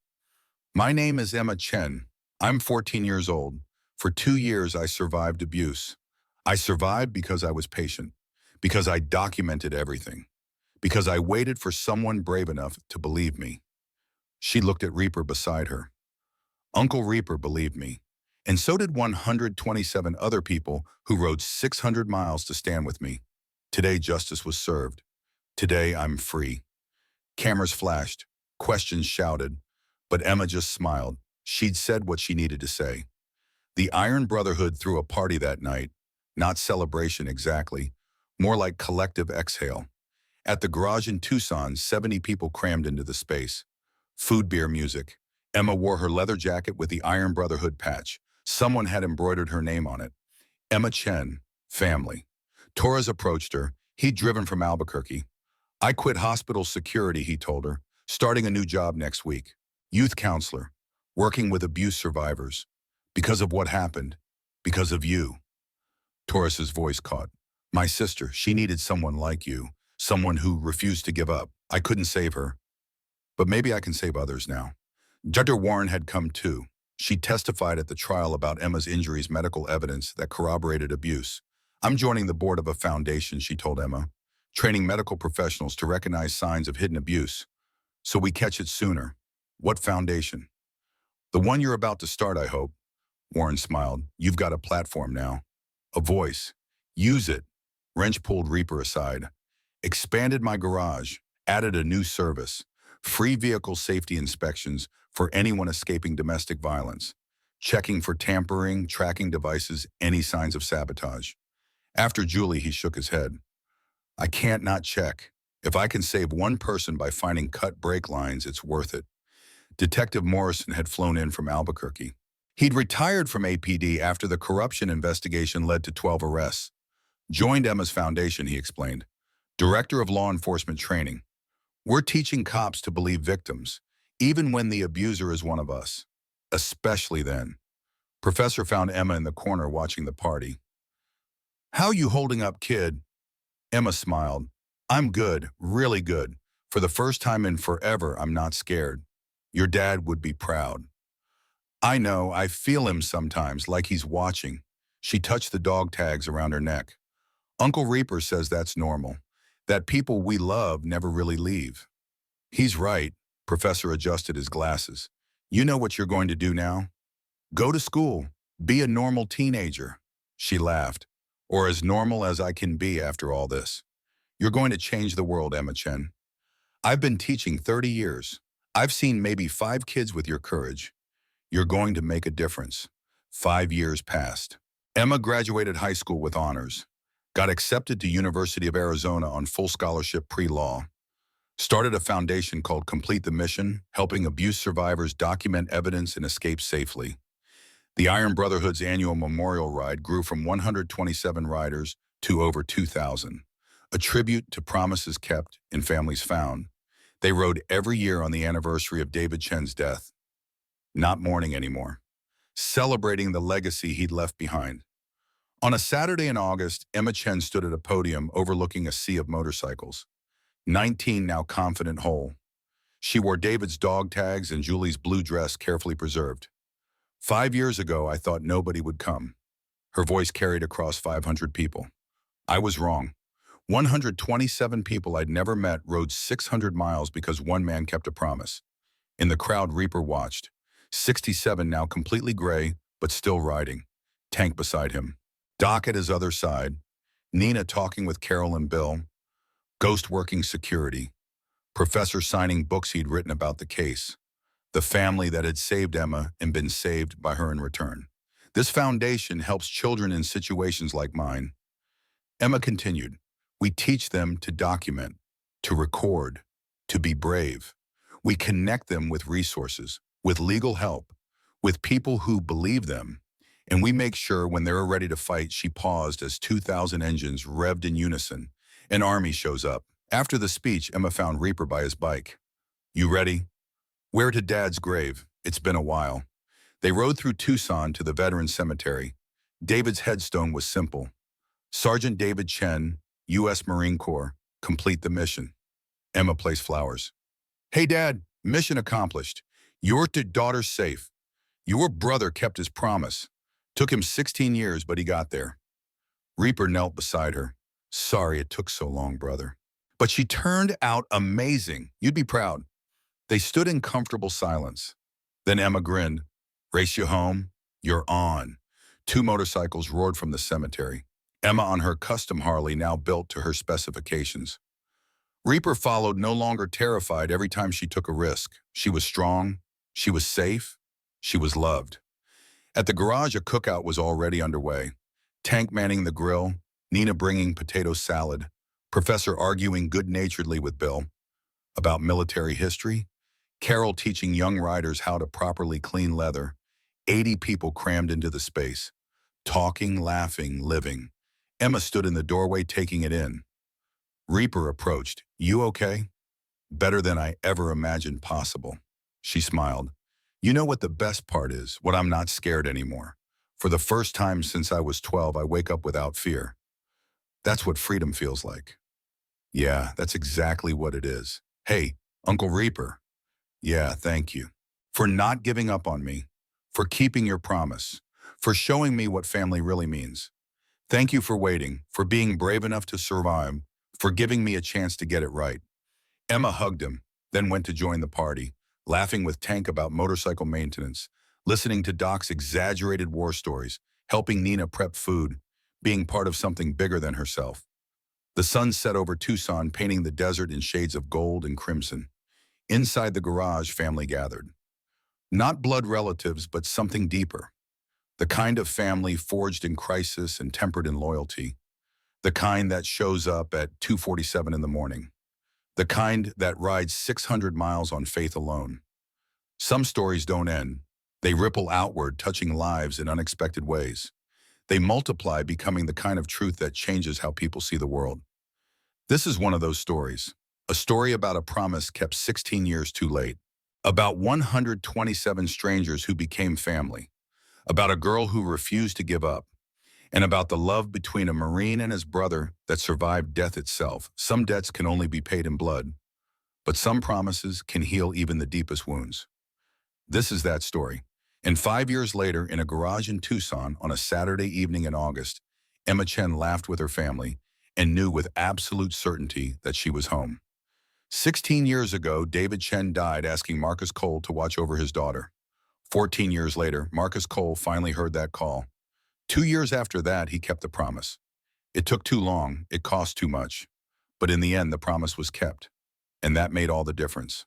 My name is Emma Chen. I'm 14 years old. For 2 years, I survived abuse. I survived because I was patient, because I documented everything, because I waited for someone brave enough to believe me. She looked at Reaper beside her. Uncle Reaper believed me, and so did 127 other people who rode 600 miles to stand with me. Today, justice was served. Today, I'm free. Cameras flashed, questions shouted, but Emma just smiled. She'd said what she needed to say. The Iron Brotherhood threw a party that night, not celebration exactly, more like collective exhale. At the garage in Tucson, 70 people crammed into the space. Food, beer, music. Emma wore her leather jacket with the Iron Brotherhood patch. Someone had embroidered her name on it. Emma Chen, family. Torres approached her. He'd driven from Albuquerque. I quit hospital security, he told her, starting a new job next week. Youth counselor, working with abuse survivors. Because of what happened. Because of you. Torres's voice caught. My sister, she needed someone like you. Someone who refused to give up. I couldn't save her. But maybe I can save others now. Dr. Warren had come too. She testified at the trial about Emma's injuries, medical evidence that corroborated abuse. I'm joining the board of a foundation, she told Emma, training medical professionals to recognize signs of hidden abuse. so we catch it sooner. What foundation? The one you're about to start, I hope. Warren smiled. You've got a platform now. A voice. Use it. Wrench pulled Reaper aside. Expanded my garage. Added a new service. Free vehicle safety inspections for anyone escaping domestic violence. Checking for tampering, tracking devices, any signs of sabotage. After Julie, he shook his head. I can't not check. If I can save one person by finding cut brake lines, it's worth it. Detective Morrison had flown in from Albuquerque. He'd retired from APD after the corruption investigation led to 12 arrests. Joined Emma's foundation, he explained. Director of Law Enforcement Training. We're teaching cops to believe victims, even when the abuser is one of us. Especially then. Professor found Emma in the corner watching the party. How you holding up, kid? Emma smiled. I'm good, really good. For the first time in forever, I'm not scared. Your dad would be proud. I know, I feel him sometimes, like he's watching. She touched the dog tags around her neck. Uncle Reaper says that's normal, that people we love never really leave. He's right. Professor adjusted his glasses. You know what you're going to do now? Go to school. Be a normal teenager. She laughed. Or as normal as I can be after all this. You're going to change the world, Emma Chen. I've been teaching 30 years. I've seen maybe 5 kids with your courage. You're going to make a difference. 5 years passed. Emma graduated high school with honors. Got accepted to University of Arizona on full scholarship pre-law. Started a foundation called Complete the Mission, helping abuse survivors document evidence and escape safely. The Iron Brotherhood's annual memorial ride grew from 127 riders to over 2,000, a tribute to promises kept and families found. They rode every year on the anniversary of David Chen's death. Not mourning anymore. Celebrating the legacy he'd left behind. On a Saturday in August, Emma Chen stood at a podium overlooking a sea of motorcycles. 19 now confident whole. She wore David's dog tags and Julie's blue dress carefully preserved. 5 years ago, I thought nobody would come. Her voice carried across 500 people. I was wrong. 127 people I'd never met rode 600 miles because one man kept a promise. In the crowd, Reaper watched. 67 now completely gray, but still riding. Tank beside him. Doc at his other side. Nina talking with Carol and Bill. Ghost working security. Professor signing books he'd written about the case. The family that had saved Emma and been saved by her in return. This foundation helps children in situations like mine. Emma continued, we teach them to document, to record, to be brave. We connect them with resources, with legal help, with people who believe them, and we make sure when they're ready to fight. She paused as 2,000 engines revved in unison. An army shows up. After the speech, Emma found Reaper by his bike. You ready? Where to Dad's grave? It's been a while. They rode through Tucson to the Veterans Cemetery. David's headstone was simple. Sergeant David Chen, U.S. Marine Corps, complete the mission. Emma placed flowers. Hey, Dad, mission accomplished. Your daughter's safe. Your brother kept his promise. Took him 16 years, but he got there. Reaper knelt beside her. Sorry it took so long, brother. But she turned out amazing. You'd be proud. They stood in comfortable silence. Then Emma grinned. Race you home? You're on. 2 motorcycles roared from the cemetery. Emma on her custom Harley, now built to her specifications. Reaper followed, no longer terrified every time she took a risk. She was strong. She was safe. She was loved. At the garage, a cookout was already underway. Tank manning the grill, Nina bringing potato salad, Professor arguing good-naturedly with Bill about military history, Carol teaching young riders how to properly clean leather, 80 people crammed into the space, talking, laughing, living. Emma stood in the doorway taking it in. Reaper approached. You okay? Better than I ever imagined possible. She smiled. You know what the best part is? What I'm not scared anymore. For the first time since I was 12, I wake up without fear. That's what freedom feels like. Yeah, that's exactly what it is. Hey, Uncle Reaper. Yeah, thank you. For not giving up on me. For keeping your promise. For showing me what family really means. Thank you for waiting, for being brave enough to survive, for giving me a chance to get it right. Emma hugged him. then went to join the party, laughing with Tank about motorcycle maintenance, listening to Doc's exaggerated war stories, helping Nina prep food, being part of something bigger than herself. The sun set over Tucson, painting the desert in shades of gold and crimson. Inside the garage, family gathered. Not blood relatives, but something deeper. The kind of family forged in crisis and tempered in loyalty. The kind that shows up at 2:47 in the morning. The kind that rides 600 miles on faith alone. Some stories don't end. They ripple outward, touching lives in unexpected ways. They multiply, becoming the kind of truth that changes how people see the world. This is one of those stories. A story about a promise kept 16 years too late. About 127 strangers who became family. About a girl who refused to give up. And about the love between a Marine and his brother that survived death itself. Some debts can only be paid in blood, but some promises can heal even the deepest wounds. This is that story. And 5 years later, in a garage in Tucson on a Saturday evening in August, Emma Chen laughed with her family and knew with absolute certainty that she was home. 16 years ago, David Chen died asking Marcus Cole to watch over his daughter. 14 years later, Marcus Cole finally heard that call. 2 years after that, he kept the promise. It took too long, it cost too much. But in the end, the promise was kept. And that made all the difference.